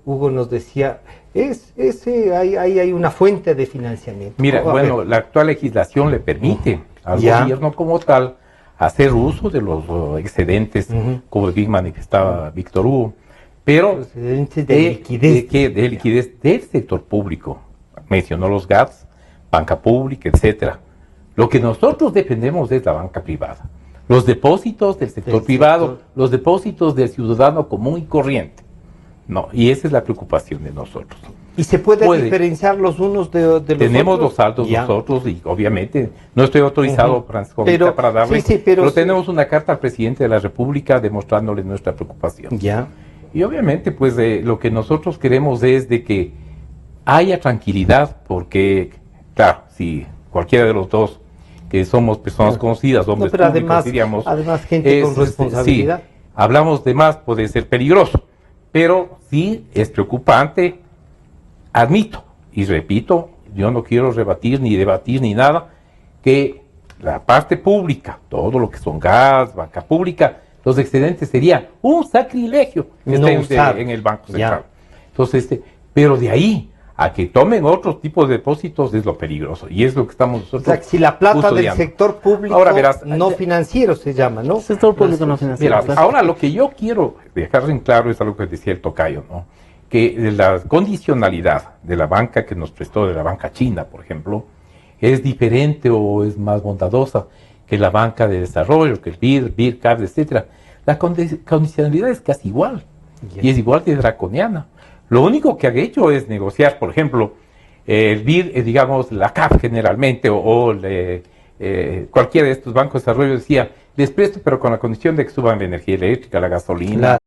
Hugo nos decía, hay una fuente de financiamiento. Mira, bueno, la actual legislación le permite al gobierno como tal hacer uso de los excedentes, como bien manifestaba Víctor Hugo, pero excedentes de liquidez. De liquidez del sector público. Mencionó los GATS, banca pública, etcétera. Lo que nosotros dependemos es la banca privada. Los depósitos del sector privado, los depósitos del ciudadano común y corriente. No, y esa es la preocupación de nosotros. ¿Y se puede diferenciar los unos de los tenemos otros? Los saldos nosotros y obviamente no estoy autorizado para darle, pero tenemos una carta al presidente de la República demostrándole nuestra preocupación. Y obviamente pues lo que nosotros queremos es de que haya tranquilidad, porque claro, si cualquiera de los dos que somos personas conocidas, hombres pero públicos, diríamos, además gente con responsabilidad. Sí, hablamos de más, puede ser peligroso, pero sí es preocupante. Admito y repito, yo no quiero rebatir ni debatir ni nada, que la parte pública, todo lo que son gas, banca pública, los excedentes sería un sacrilegio que estén en el Banco Central. Entonces, pero de ahí a que tomen otro tipo de depósitos es lo peligroso, y es lo que estamos nosotros. O sea, si la plata custodiando del sector público, ahora verás, no financiero se llama, ¿no? Sector público no financiero. Mira, ahora lo que yo quiero dejar en claro es algo que decía el tocayo, ¿no? Que la condicionalidad de la banca que nos prestó, de la banca china, por ejemplo, es diferente o es más bondadosa que la banca de desarrollo, que el BID, CARD, etcétera. La condicionalidad es casi igual, y es igual de draconiana. Lo único que ha hecho es negociar, por ejemplo, el BID, digamos, la CAF generalmente, cualquiera de estos bancos de desarrollo decía, les presto, pero con la condición de que suban la energía eléctrica, la gasolina.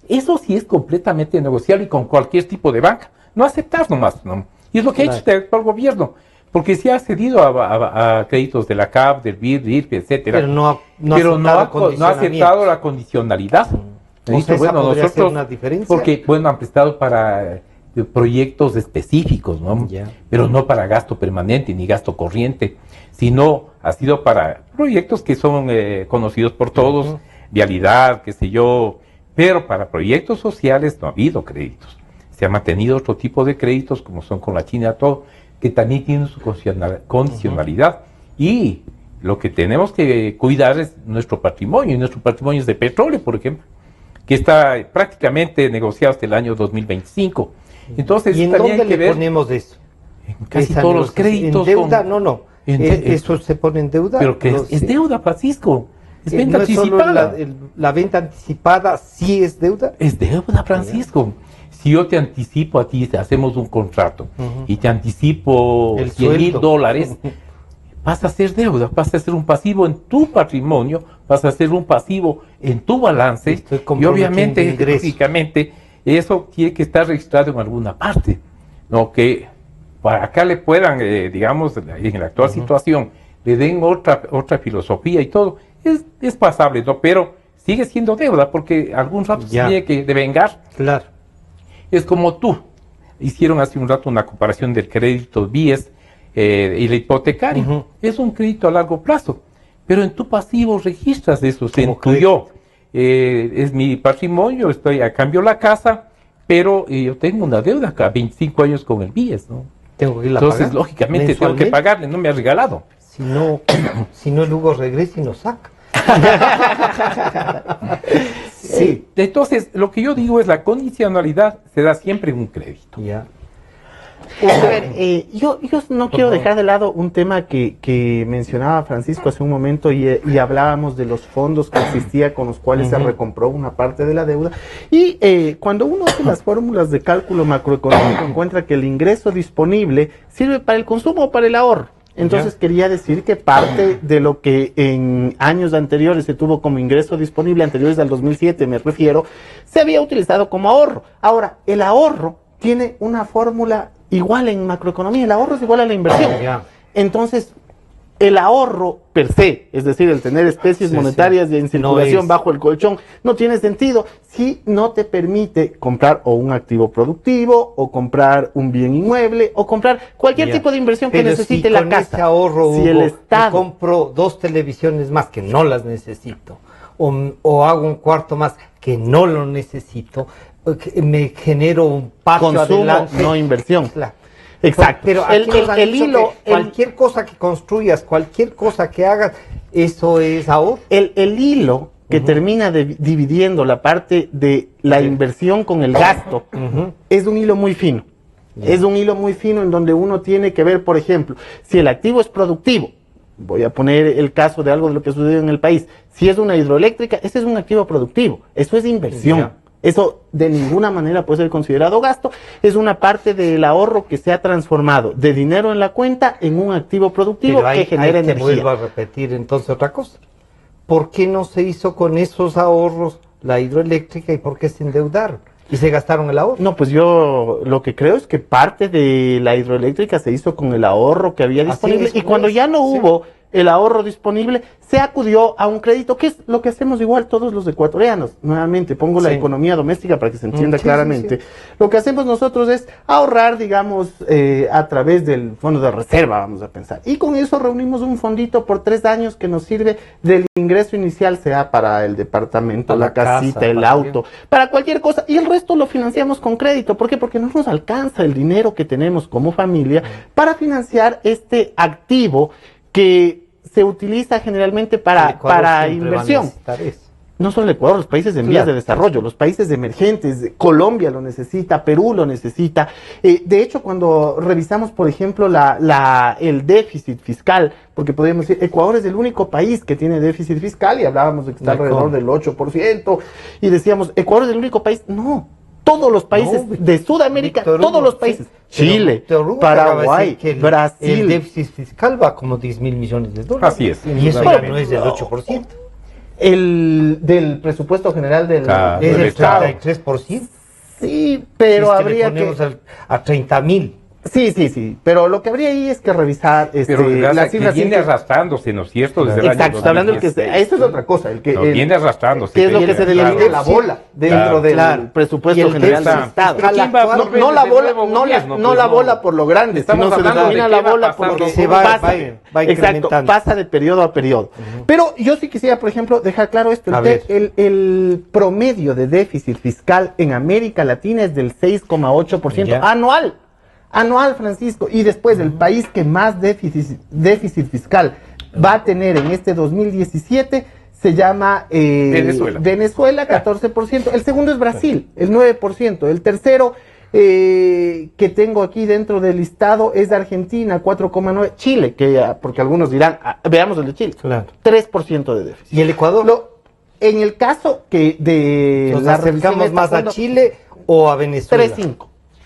Eso sí es completamente negociable y con cualquier tipo de banca. No aceptar nomás, ¿no? Y es lo que ha hecho el gobierno, porque se ha cedido a créditos de la CAF, del BID, etcétera. Pero no ha aceptado la condicionalidad. Bueno, nosotros, una diferencia. Porque, bueno, han prestado para proyectos específicos, ¿no? Pero no para gasto permanente ni gasto corriente, sino ha sido para proyectos que son conocidos por todos, vialidad, qué sé yo, pero para proyectos sociales no ha habido créditos. Se ha mantenido otro tipo de créditos, como son con la China, todo, que también tienen su condicionalidad. Y lo que tenemos que cuidar es nuestro patrimonio, y nuestro patrimonio es de petróleo, por ejemplo, que está prácticamente negociado hasta el año 2025. Entonces, ¿y en dónde le ponemos eso? En casi todos los créditos. ¿En deuda? No. ¿Eso se pone en deuda? Pero que es deuda, Francisco. Es venta anticipada. Es solo la venta anticipada, ¿sí es deuda? Es deuda, Francisco. Si yo te anticipo a ti, hacemos un contrato, y te anticipo $100,000, vas a hacer deuda, vas a hacer un pasivo en tu patrimonio, vas a hacer un pasivo en tu balance, y obviamente, lógicamente, eso tiene que estar registrado en alguna parte, ¿no? Que para acá le puedan, digamos, en la actual situación, le den otra filosofía y todo, es pasable, ¿no? Pero sigue siendo deuda, porque algún rato se tiene que devengar. Claro. Es como tú, hicieron hace un rato una comparación del crédito BIES y la hipotecaria. Es un crédito a largo plazo, pero en tu pasivo registras eso, se incluyó. Es mi patrimonio, estoy a cambio la casa, pero yo tengo una deuda acá, 25 años con el BIES, ¿no? Tengo que irla Entonces, pagar lógicamente, tengo que pagarle, no me ha regalado. Si no, el Hugo regresa y nos saca. Sí. Entonces, lo que yo digo es la condicionalidad se da siempre en un crédito. A ver, yo no quiero dejar de lado un tema que mencionaba Francisco hace un momento y hablábamos de los fondos que existía con los cuales se recompró una parte de la deuda. Y cuando uno hace las fórmulas de cálculo macroeconómico encuentra que el ingreso disponible sirve para el consumo o para el ahorro. Entonces quería decir que parte de lo que en años anteriores se tuvo como ingreso disponible, anteriores al 2007 me refiero, se había utilizado como ahorro. Ahora, el ahorro tiene una fórmula igual en macroeconomía, el ahorro es igual a la inversión. Entonces, el ahorro per se, es decir, el tener especies monetarias en circulación bajo el colchón, no tiene sentido si no te permite comprar o un activo productivo, o comprar un bien inmueble, o comprar cualquier tipo de inversión que necesite la casa. Ese ahorro, si Hugo, el Estado compro 2 televisiones más que no las necesito, o hago un cuarto más que no lo necesito, me genero un paso consumo, adelante. no inversión. Claro. Exacto. Pero el hilo, cualquier cosa que construyas, cualquier cosa que hagas, eso es ahorro. El hilo que termina dividiendo la parte de la inversión con el gasto es un hilo muy fino. Es un hilo muy fino en donde uno tiene que ver, por ejemplo, si el activo es productivo. Voy a poner el caso de algo de lo que sucedió en el país. Si es una hidroeléctrica, ese es un activo productivo. Eso es inversión. Eso de ninguna manera puede ser considerado gasto, es una parte del ahorro que se ha transformado de dinero en la cuenta en un activo productivo que genera energía. Vuelvo a repetir entonces otra cosa. ¿Por qué no se hizo con esos ahorros la hidroeléctrica y por qué se endeudaron? ¿Y se gastaron el ahorro? No, pues yo lo que creo es que parte de la hidroeléctrica se hizo con el ahorro que había disponible y cuando ya no hubo el ahorro disponible, se acudió a un crédito, que es lo que hacemos igual todos los ecuatorianos. Nuevamente, pongo la economía doméstica para que se entienda claramente. Lo que hacemos nosotros es ahorrar, digamos, a través del fondo de reserva, vamos a pensar. Y con eso reunimos un fondito por 3 años que nos sirve del ingreso inicial, sea para el departamento, la casita, el auto, para cualquier cosa. Y el resto lo financiamos con crédito. ¿Por qué? Porque no nos alcanza el dinero que tenemos como familia para financiar este activo que se utiliza generalmente para inversión. No solo el Ecuador, los países en vías de desarrollo, los países emergentes, Colombia lo necesita, Perú lo necesita. De hecho, cuando revisamos, por ejemplo, el déficit fiscal, porque podríamos decir, Ecuador es el único país que tiene déficit fiscal, y hablábamos de que está alrededor del 8%, y decíamos, Ecuador es el único país. No. Todos los países de Sudamérica, todos los países, Chile, Paraguay, Brasil. El déficit fiscal va como 10.000 millones de dólares. Así es. Y eso ya no es del 8%. El del presupuesto general del es del 33%. Sí, pero habría que... a 30.000. Sí, pero lo que habría ahí es que revisar las cifras que viene arrastrándose, ¿no es cierto? Desde el año está hablando eso es otra cosa, viene arrastrándose. ¿Qué es lo que se delimita la bola dentro del presupuesto general del Estado? No la bola por lo grande, sino se denomina la bola por lo que se va incrementando. Exacto, pasa de periodo a periodo. Pero yo sí quisiera, por ejemplo, dejar claro esto. El promedio de déficit fiscal en América Latina es del 6,8% anual, Francisco, y después el país que más déficit fiscal va a tener en este 2017 se llama Venezuela, 14%, el segundo es Brasil, el 9%, el tercero que tengo aquí dentro del listado es Argentina, 4,9%, Chile, porque algunos dirán, veamos el de Chile, 3% de déficit. ¿Y el Ecuador? En el caso que ¿nos acercamos más a Chile o a Venezuela?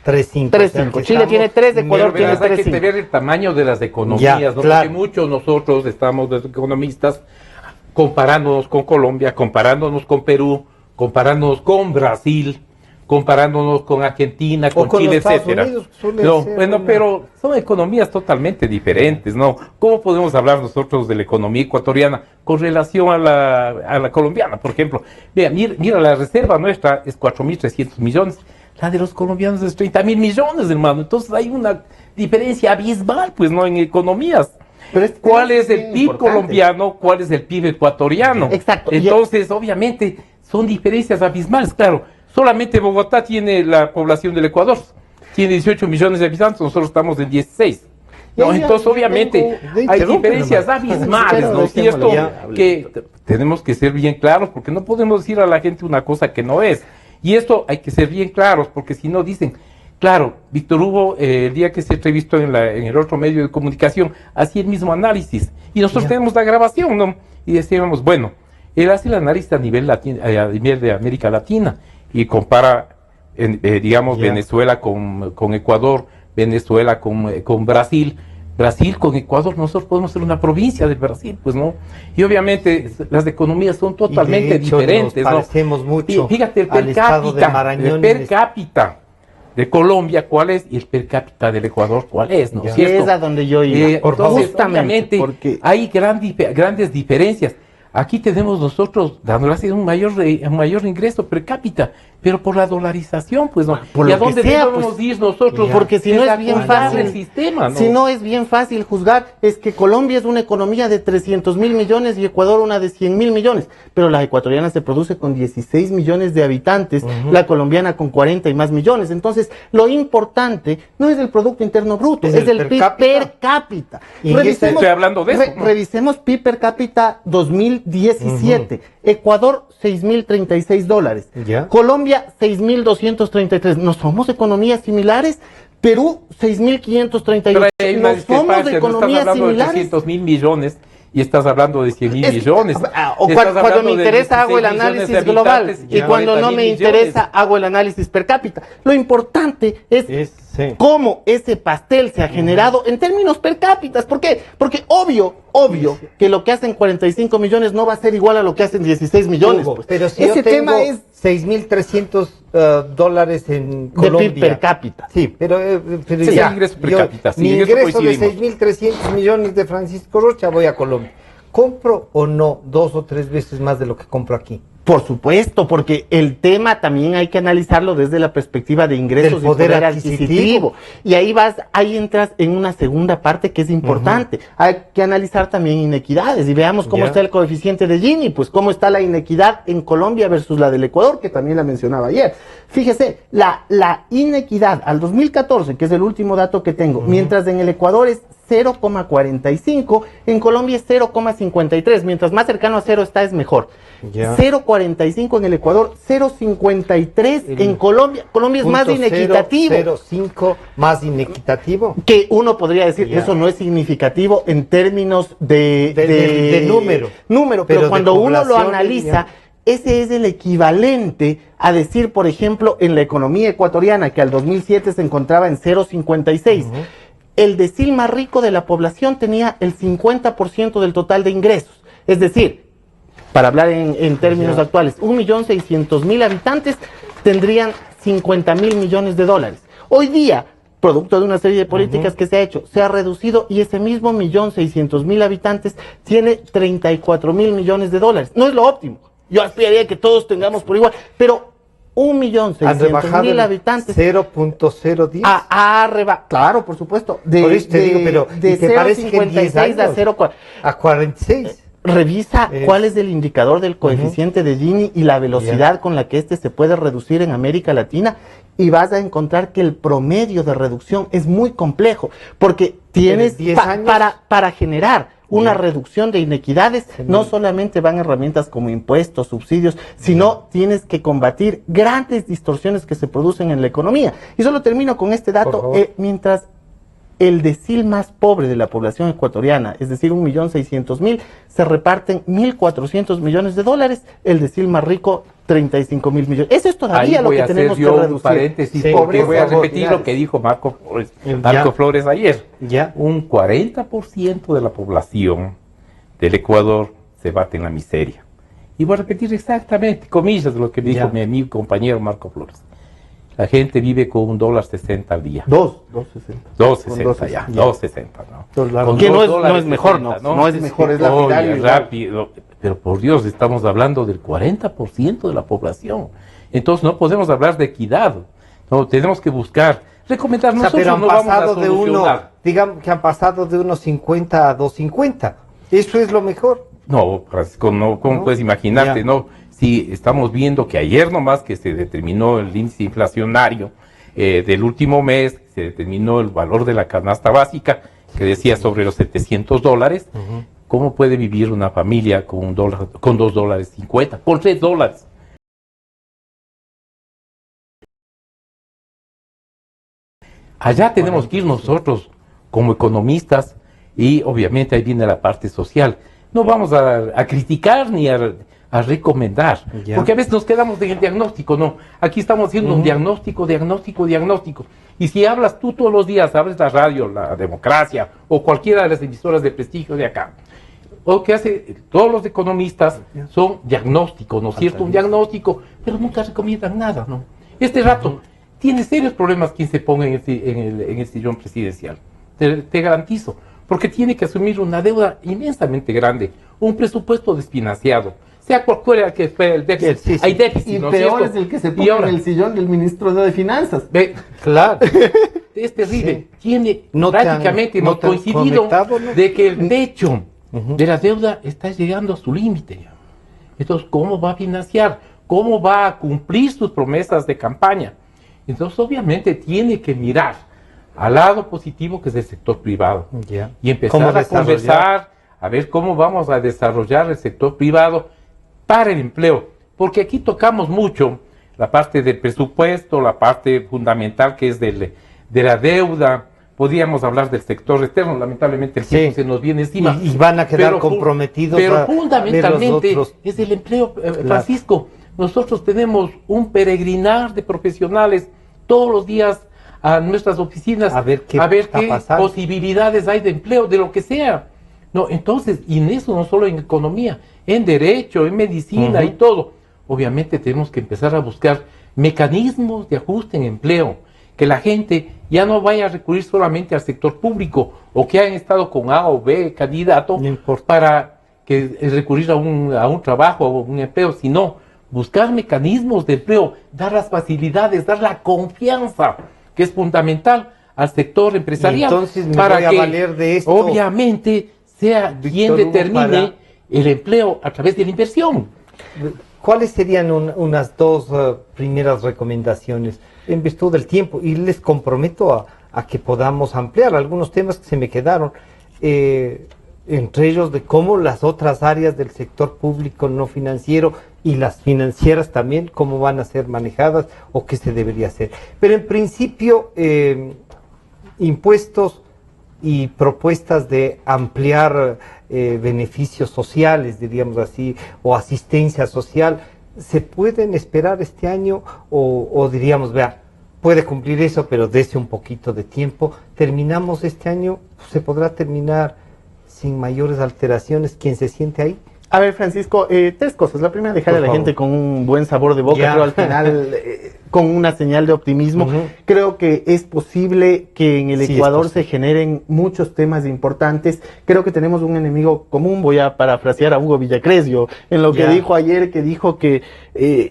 3,5. Chile tiene 3, Ecuador tiene 3,5. Hay que ver el tamaño de las economías, ¿no? Porque muchos nosotros estamos, los economistas, comparándonos con Colombia, comparándonos con Perú, comparándonos con Brasil, comparándonos con Argentina, con Chile, etcétera. Pero son economías totalmente diferentes, ¿no? ¿Cómo podemos hablar nosotros de la economía ecuatoriana con relación a la colombiana, por ejemplo? Mira, la reserva nuestra es 4.300 millones. La de los colombianos es 30.000 millones, hermano. Entonces hay una diferencia abismal, pues, ¿no? En economías. Pero ¿cuál es el PIB colombiano? ¿Cuál es el PIB ecuatoriano? Exacto. Entonces, obviamente, son diferencias abismales. Claro, solamente Bogotá tiene la población del Ecuador. Tiene 18 millones de habitantes, nosotros estamos en 16. No, entonces, obviamente, hay diferencias abismales, ¿no? Y esto que tenemos que ser bien claros, porque no podemos decir a la gente una cosa que no es. Y esto hay que ser bien claros, porque si no dicen Claro, Víctor Hugo, el día que se entrevistó en el otro medio de comunicación, hacía el mismo análisis. Y nosotros tenemos la grabación, ¿no? Y decíamos, bueno, él hace el análisis a nivel de América Latina y compara, digamos, Venezuela con Ecuador, Venezuela con Brasil. Brasil con Ecuador, nosotros podemos ser una provincia del Brasil, pues no. Y obviamente las economías son totalmente diferentes, nos parecemos mucho. Y fíjate, el per cápita de Colombia, ¿cuál es? Y el per cápita del Ecuador, ¿cuál es? ¿No? Sí, es a donde yo iba. Entonces, obviamente, hay grandes diferencias. Aquí tenemos nosotros, dando gracias, un mayor ingreso per cápita, pero por la dolarización, pues no. ¿Y a dónde debemos ir nosotros? Porque si no es bien fácil el sistema, ¿no? Si no es bien fácil juzgar, es que Colombia es una economía de 300.000 millones y Ecuador una de 100.000 millones, pero la ecuatoriana se produce con 16 millones de habitantes, la colombiana con 40 y más millones. Entonces, lo importante no es el Producto Interno Bruto, es el PIB per cápita. Y estoy hablando de eso, ¿no? Revisemos PIB per cápita 2017. Ecuador, $6.036. Colombia, 6.233. ¿No somos economías similares? Perú, 6.538. ¿No somos de economías similares? De 300.000 millones y estás hablando de 100.000 millones. Cuando me interesa hago el análisis global y cuando no me interesa hago el análisis per cápita. Lo importante es cómo ese pastel se ha generado en términos per cápitas. ¿Por qué? Porque obvio que lo que hacen 45 millones no va a ser igual a lo que hacen 16 millones. Hugo, pues. Pero si ese tema es $6.300 en Colombia. De PIB per cápita. Sí, pero sí, ya. Ingreso per cápita. Mi ingreso de 6.300 millones de Francisco Rocha, voy a Colombia. ¿Compro o no 2 o 3 veces más de lo que compro aquí? Por supuesto, porque el tema también hay que analizarlo desde la perspectiva de ingresos y poder adquisitivo. Y ahí entras en una segunda parte que es importante. Hay que analizar también inequidades y veamos cómo está el coeficiente de Gini, pues cómo está la inequidad en Colombia versus la del Ecuador, que también la mencionaba ayer. Fíjese, la inequidad al 2014, que es el último dato que tengo, mientras en el Ecuador es 0,45, en Colombia es 0,53, mientras más cercano a 0 está es mejor. 0,45 en el Ecuador, 0,53 en Colombia. Colombia es más inequitativo. 0,5 más inequitativo. Que uno podría decir, eso no es significativo en términos de número. Pero cuando uno lo analiza, ese es el equivalente a decir, por ejemplo, en la economía ecuatoriana, que al 2007 se encontraba en 0,56. El decil más rico de la población tenía el 50% del total de ingresos. Es decir, para hablar en términos actuales, 1.600.000 habitantes tendrían 50.000 millones de dólares. Hoy día, producto de una serie de políticas que se ha hecho, se ha reducido y ese mismo 1.600.000 habitantes tiene 34.000 millones de dólares. No es lo óptimo. Yo aspiraría que todos tengamos por igual, pero 1.600.000 habitantes. 0.010. Claro, por supuesto. Por eso te digo, pero de 0.56 a 0.46. A 46. Revisa cuál es el indicador del coeficiente de Gini y la velocidad con la que este se puede reducir en América Latina y vas a encontrar que el promedio de reducción es muy complejo porque tienes para generar una reducción de inequidades, no solamente van herramientas como impuestos, subsidios, sino tienes que combatir grandes distorsiones que se producen en la economía. Y solo termino con este dato, mientras el decil más pobre de la población ecuatoriana, es decir, 1.600.000, se reparten 1.400 millones de dólares, el decil más rico, 35.000 millones. Eso es todavía lo que tenemos que reducir. Un paréntesis, porque voy a repetir lo que dijo Marco Flores ayer. Un 40% de la población del Ecuador se bate en la miseria. Y voy a repetir exactamente, comillas, de lo que dijo mi amigo compañero Marco Flores. La gente vive con $1.60 al día. 2.60 ya, 2.60, ¿no? Que no es mejor, no es mejor, es rápido. Pero por Dios, estamos hablando del 40% de la población. Entonces no podemos hablar de equidad. No, tenemos que buscar, recomendar. Nosotros pero han no pasado vamos a solucionar. Digamos que han pasado de 1.50 a 2.50. Eso es lo mejor. No, Francisco, no, ¿cómo puedes imaginarte? No, sí, estamos viendo que ayer nomás que se determinó el índice inflacionario del último mes, se determinó el valor de la canasta básica, que decía sobre los $700. ¿Cómo puede vivir una familia con $2.50, con $3? Allá tenemos que ir nosotros como economistas y obviamente ahí viene la parte social. No vamos a criticar ni a recomendar, porque a veces nos quedamos en el diagnóstico, no. Aquí estamos haciendo un diagnóstico. Y si hablas tú todos los días, abres la radio, la Democracia o cualquiera de las emisoras de prestigio de acá, o que hace todos los economistas son diagnósticos, ¿no es cierto? Un diagnóstico, pero nunca recomiendan nada, ¿no? Este rato tiene serios problemas quien se ponga en el sillón presidencial, te garantizo, porque tiene que asumir una deuda inmensamente grande, un presupuesto desfinanciado, sea cual fuera que fuera el déficit, hay déficit, y ¿no peor es es el que se pone en el sillón del ministro de Finanzas. Claro. Es terrible, tiene prácticamente hemos coincidido de que el techo de la deuda está llegando a su límite. Entonces, ¿cómo va a financiar? ¿Cómo va a cumplir sus promesas de campaña? Entonces, obviamente, tiene que mirar al lado positivo que es el sector privado y empezar a conversar, a ver cómo vamos a desarrollar el sector privado para el empleo. Porque aquí tocamos mucho la parte del presupuesto, la parte fundamental que es de la deuda. Podríamos hablar del sector externo, lamentablemente el tiempo se nos viene encima. Y van a quedar comprometidos. Pero fundamentalmente es el empleo, Francisco. Nosotros tenemos un peregrinar de profesionales todos los días a nuestras oficinas a ver qué posibilidades hay de empleo, de lo que sea. No, entonces, y en eso no solo en economía, en derecho, en medicina y todo. Obviamente tenemos que empezar a buscar mecanismos de ajuste en empleo, que la gente ya no vaya a recurrir solamente al sector público o que hayan estado con A o B candidato para recurrir a un trabajo o un empleo, sino buscar mecanismos de empleo, dar las facilidades, dar la confianza, que es fundamental al sector empresarial. Y entonces para voy a que valer de esto, obviamente sea quien determine el empleo a través de la inversión. ¿Cuáles serían unas dos primeras recomendaciones en virtud del tiempo? Y les comprometo a que podamos ampliar algunos temas que se me quedaron, entre ellos de cómo las otras áreas del sector público no financiero y las financieras también, cómo van a ser manejadas o qué se debería hacer. Pero en principio, impuestos y propuestas de ampliar beneficios sociales, diríamos así, o asistencia social, ¿se pueden esperar este año o diríamos, vea, puede cumplir eso, pero dése un poquito de tiempo? ¿Terminamos este año? ¿Se podrá terminar sin mayores alteraciones? ¿Quién se siente ahí? A ver, Francisco, tres cosas. La primera, dejar a la gente con un buen sabor de boca, pero al final con una señal de optimismo. Creo que es posible que en el Ecuador se generen muchos temas importantes. Creo que tenemos un enemigo común. Voy a parafrasear a Hugo Villacresio en lo que dijo ayer, que dijo que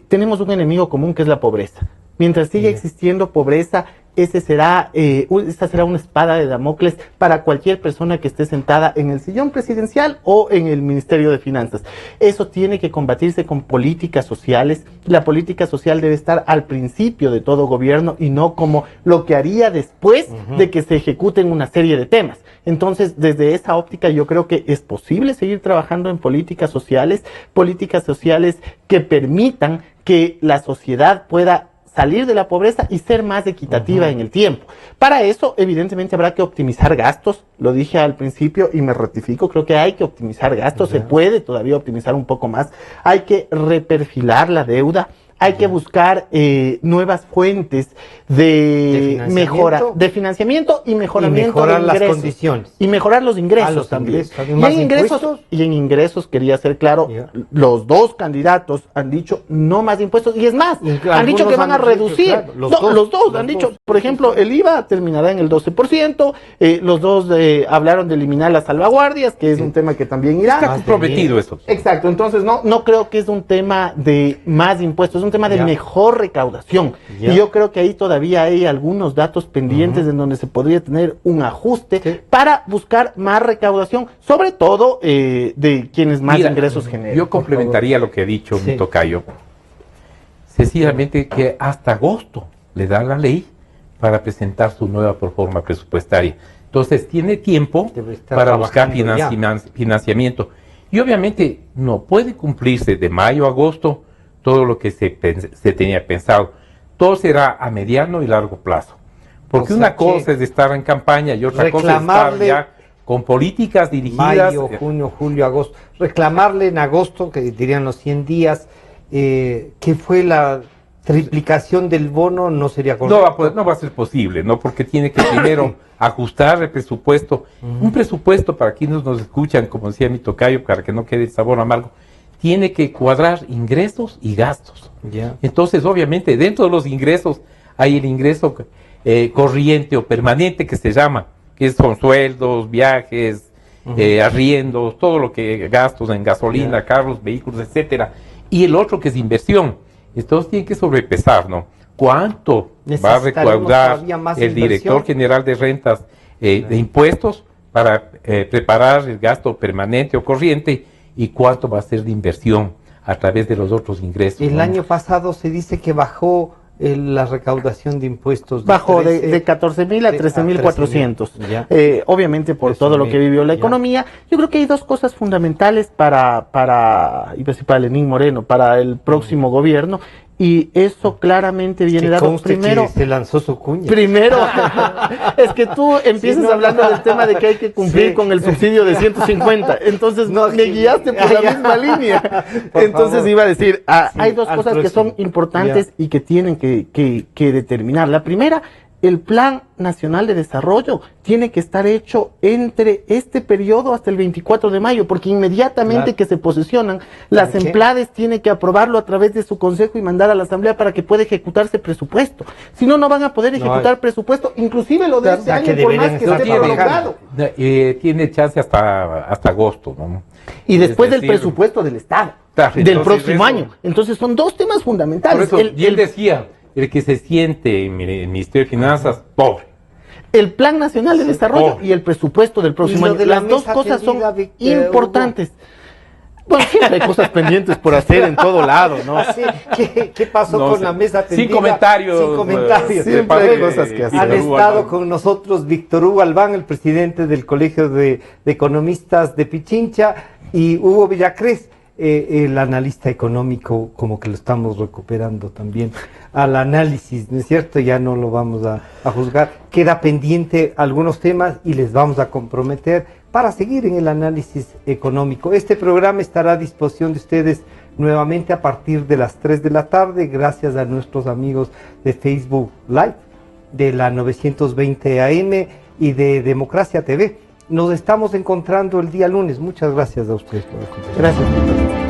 tenemos un enemigo común que es la pobreza. Mientras siga existiendo pobreza, esta será una espada de Damocles para cualquier persona que esté sentada en el sillón presidencial o en el Ministerio de Finanzas. Eso tiene que combatirse con políticas sociales. La política social debe estar al principio de todo gobierno y no como lo que haría después de que se ejecuten una serie de temas. Entonces, desde esa óptica, yo creo que es posible seguir trabajando en políticas sociales que permitan que la sociedad pueda salir de la pobreza y ser más equitativa en el tiempo. Para eso, evidentemente, habrá que optimizar gastos. Lo dije al principio y me rectifico. Creo que hay que optimizar gastos. Se puede todavía optimizar un poco más. Hay que reperfilar la deuda. Hay que buscar nuevas fuentes de mejora, de financiamiento y mejoramiento y mejorar de ingresos. Las condiciones. Y mejorar los ingresos también. Y en ingresos, quería ser claro, los dos candidatos han dicho no más impuestos, y es más, han dicho que van a reducir. Los dos han dicho, por ejemplo, el IVA terminará en el 12%, los dos hablaron de eliminar las salvaguardias, que es un tema que también irá. Está comprometido eso. Exacto, entonces no creo que es un tema de más impuestos, es un tema de mejor recaudación. Y yo creo que ahí todavía hay algunos datos pendientes en donde se podría tener un ajuste para buscar más recaudación, sobre todo de quienes más ingresos generan. Yo complementaría lo que ha dicho mi tocayo. Sencillamente que hasta agosto le da la ley para presentar su nueva proforma presupuestaria. Entonces tiene tiempo para buscar financiamiento. Y obviamente no puede cumplirse de mayo a agosto todo lo que se tenía pensado. Todo será a mediano y largo plazo. Porque una cosa es estar en campaña y otra cosa es estar ya con políticas dirigidas. Mayo, junio, julio, agosto. Reclamarle en agosto, que dirían los 100 días, que fue la triplicación del bono, no sería correcto. No va a ser posible, ¿no? Porque tiene que primero ajustar el presupuesto. Un presupuesto, para quienes nos escuchan, como decía mi tocayo, para que no quede el sabor amargo, tiene que cuadrar ingresos y gastos. Entonces, obviamente, dentro de los ingresos hay el ingreso corriente o permanente que se llama, que son sueldos, viajes, arriendos, todo lo que gastos en gasolina, carros, vehículos, etcétera. Y el otro que es inversión. Entonces tiene que sobrepesar, ¿no? ¿Cuánto va a recaudar el director general de rentas de impuestos para preparar el gasto permanente o corriente y cuánto va a ser de inversión a través de los otros ingresos? El año pasado se dice que bajó la recaudación de impuestos. Bajó de 14.000 a 13.400. Obviamente por todo lo que vivió la economía. Yo creo que hay dos cosas fundamentales para Lenín Moreno, para el próximo gobierno. Y eso claramente viene dado primero. Que se lanzó su cuña. Primero, es que tú empiezas hablando del tema de que hay que cumplir con el subsidio de 150. Entonces me guiaste por la misma línea. Entonces iba a decir, hay dos cosas que son importantes y que tienen que determinar. La primera, el Plan Nacional de Desarrollo tiene que estar hecho entre este periodo hasta el 24 de mayo, porque inmediatamente que se posesionan, las EMPLADES tienen que aprobarlo a través de su consejo y mandar a la asamblea para que pueda ejecutarse presupuesto. Si no, no van a poder ejecutar presupuesto, inclusive lo de este año, por más que esté prorrogado. Tiene chance hasta agosto, ¿no? Y después del presupuesto del Estado, del próximo año. Entonces son dos temas fundamentales. Por eso, él decía, el que se siente en el Ministerio de Finanzas, pobre. El Plan Nacional de Desarrollo y el presupuesto del próximo año. Las dos cosas son importantes. Bueno, siempre hay cosas pendientes por hacer en todo lado, ¿no? Sí, ¿qué pasó con la mesa tendida? Sin comentarios. Siempre hay cosas que hacer. Han estado con nosotros Víctor Hugo Albán, el presidente del Colegio de Economistas de Pichincha, y Hugo Villacrés, el analista económico, como que lo estamos recuperando también al análisis, ¿no es cierto? Ya no lo vamos a juzgar. Queda pendiente algunos temas y les vamos a comprometer para seguir en el análisis económico. Este programa estará a disposición de ustedes nuevamente a partir de las 3 de la tarde, gracias a nuestros amigos de Facebook Live, de la 920 AM y de Democracia TV. Nos estamos encontrando el día lunes. Muchas gracias a ustedes por acompañarnos. Gracias.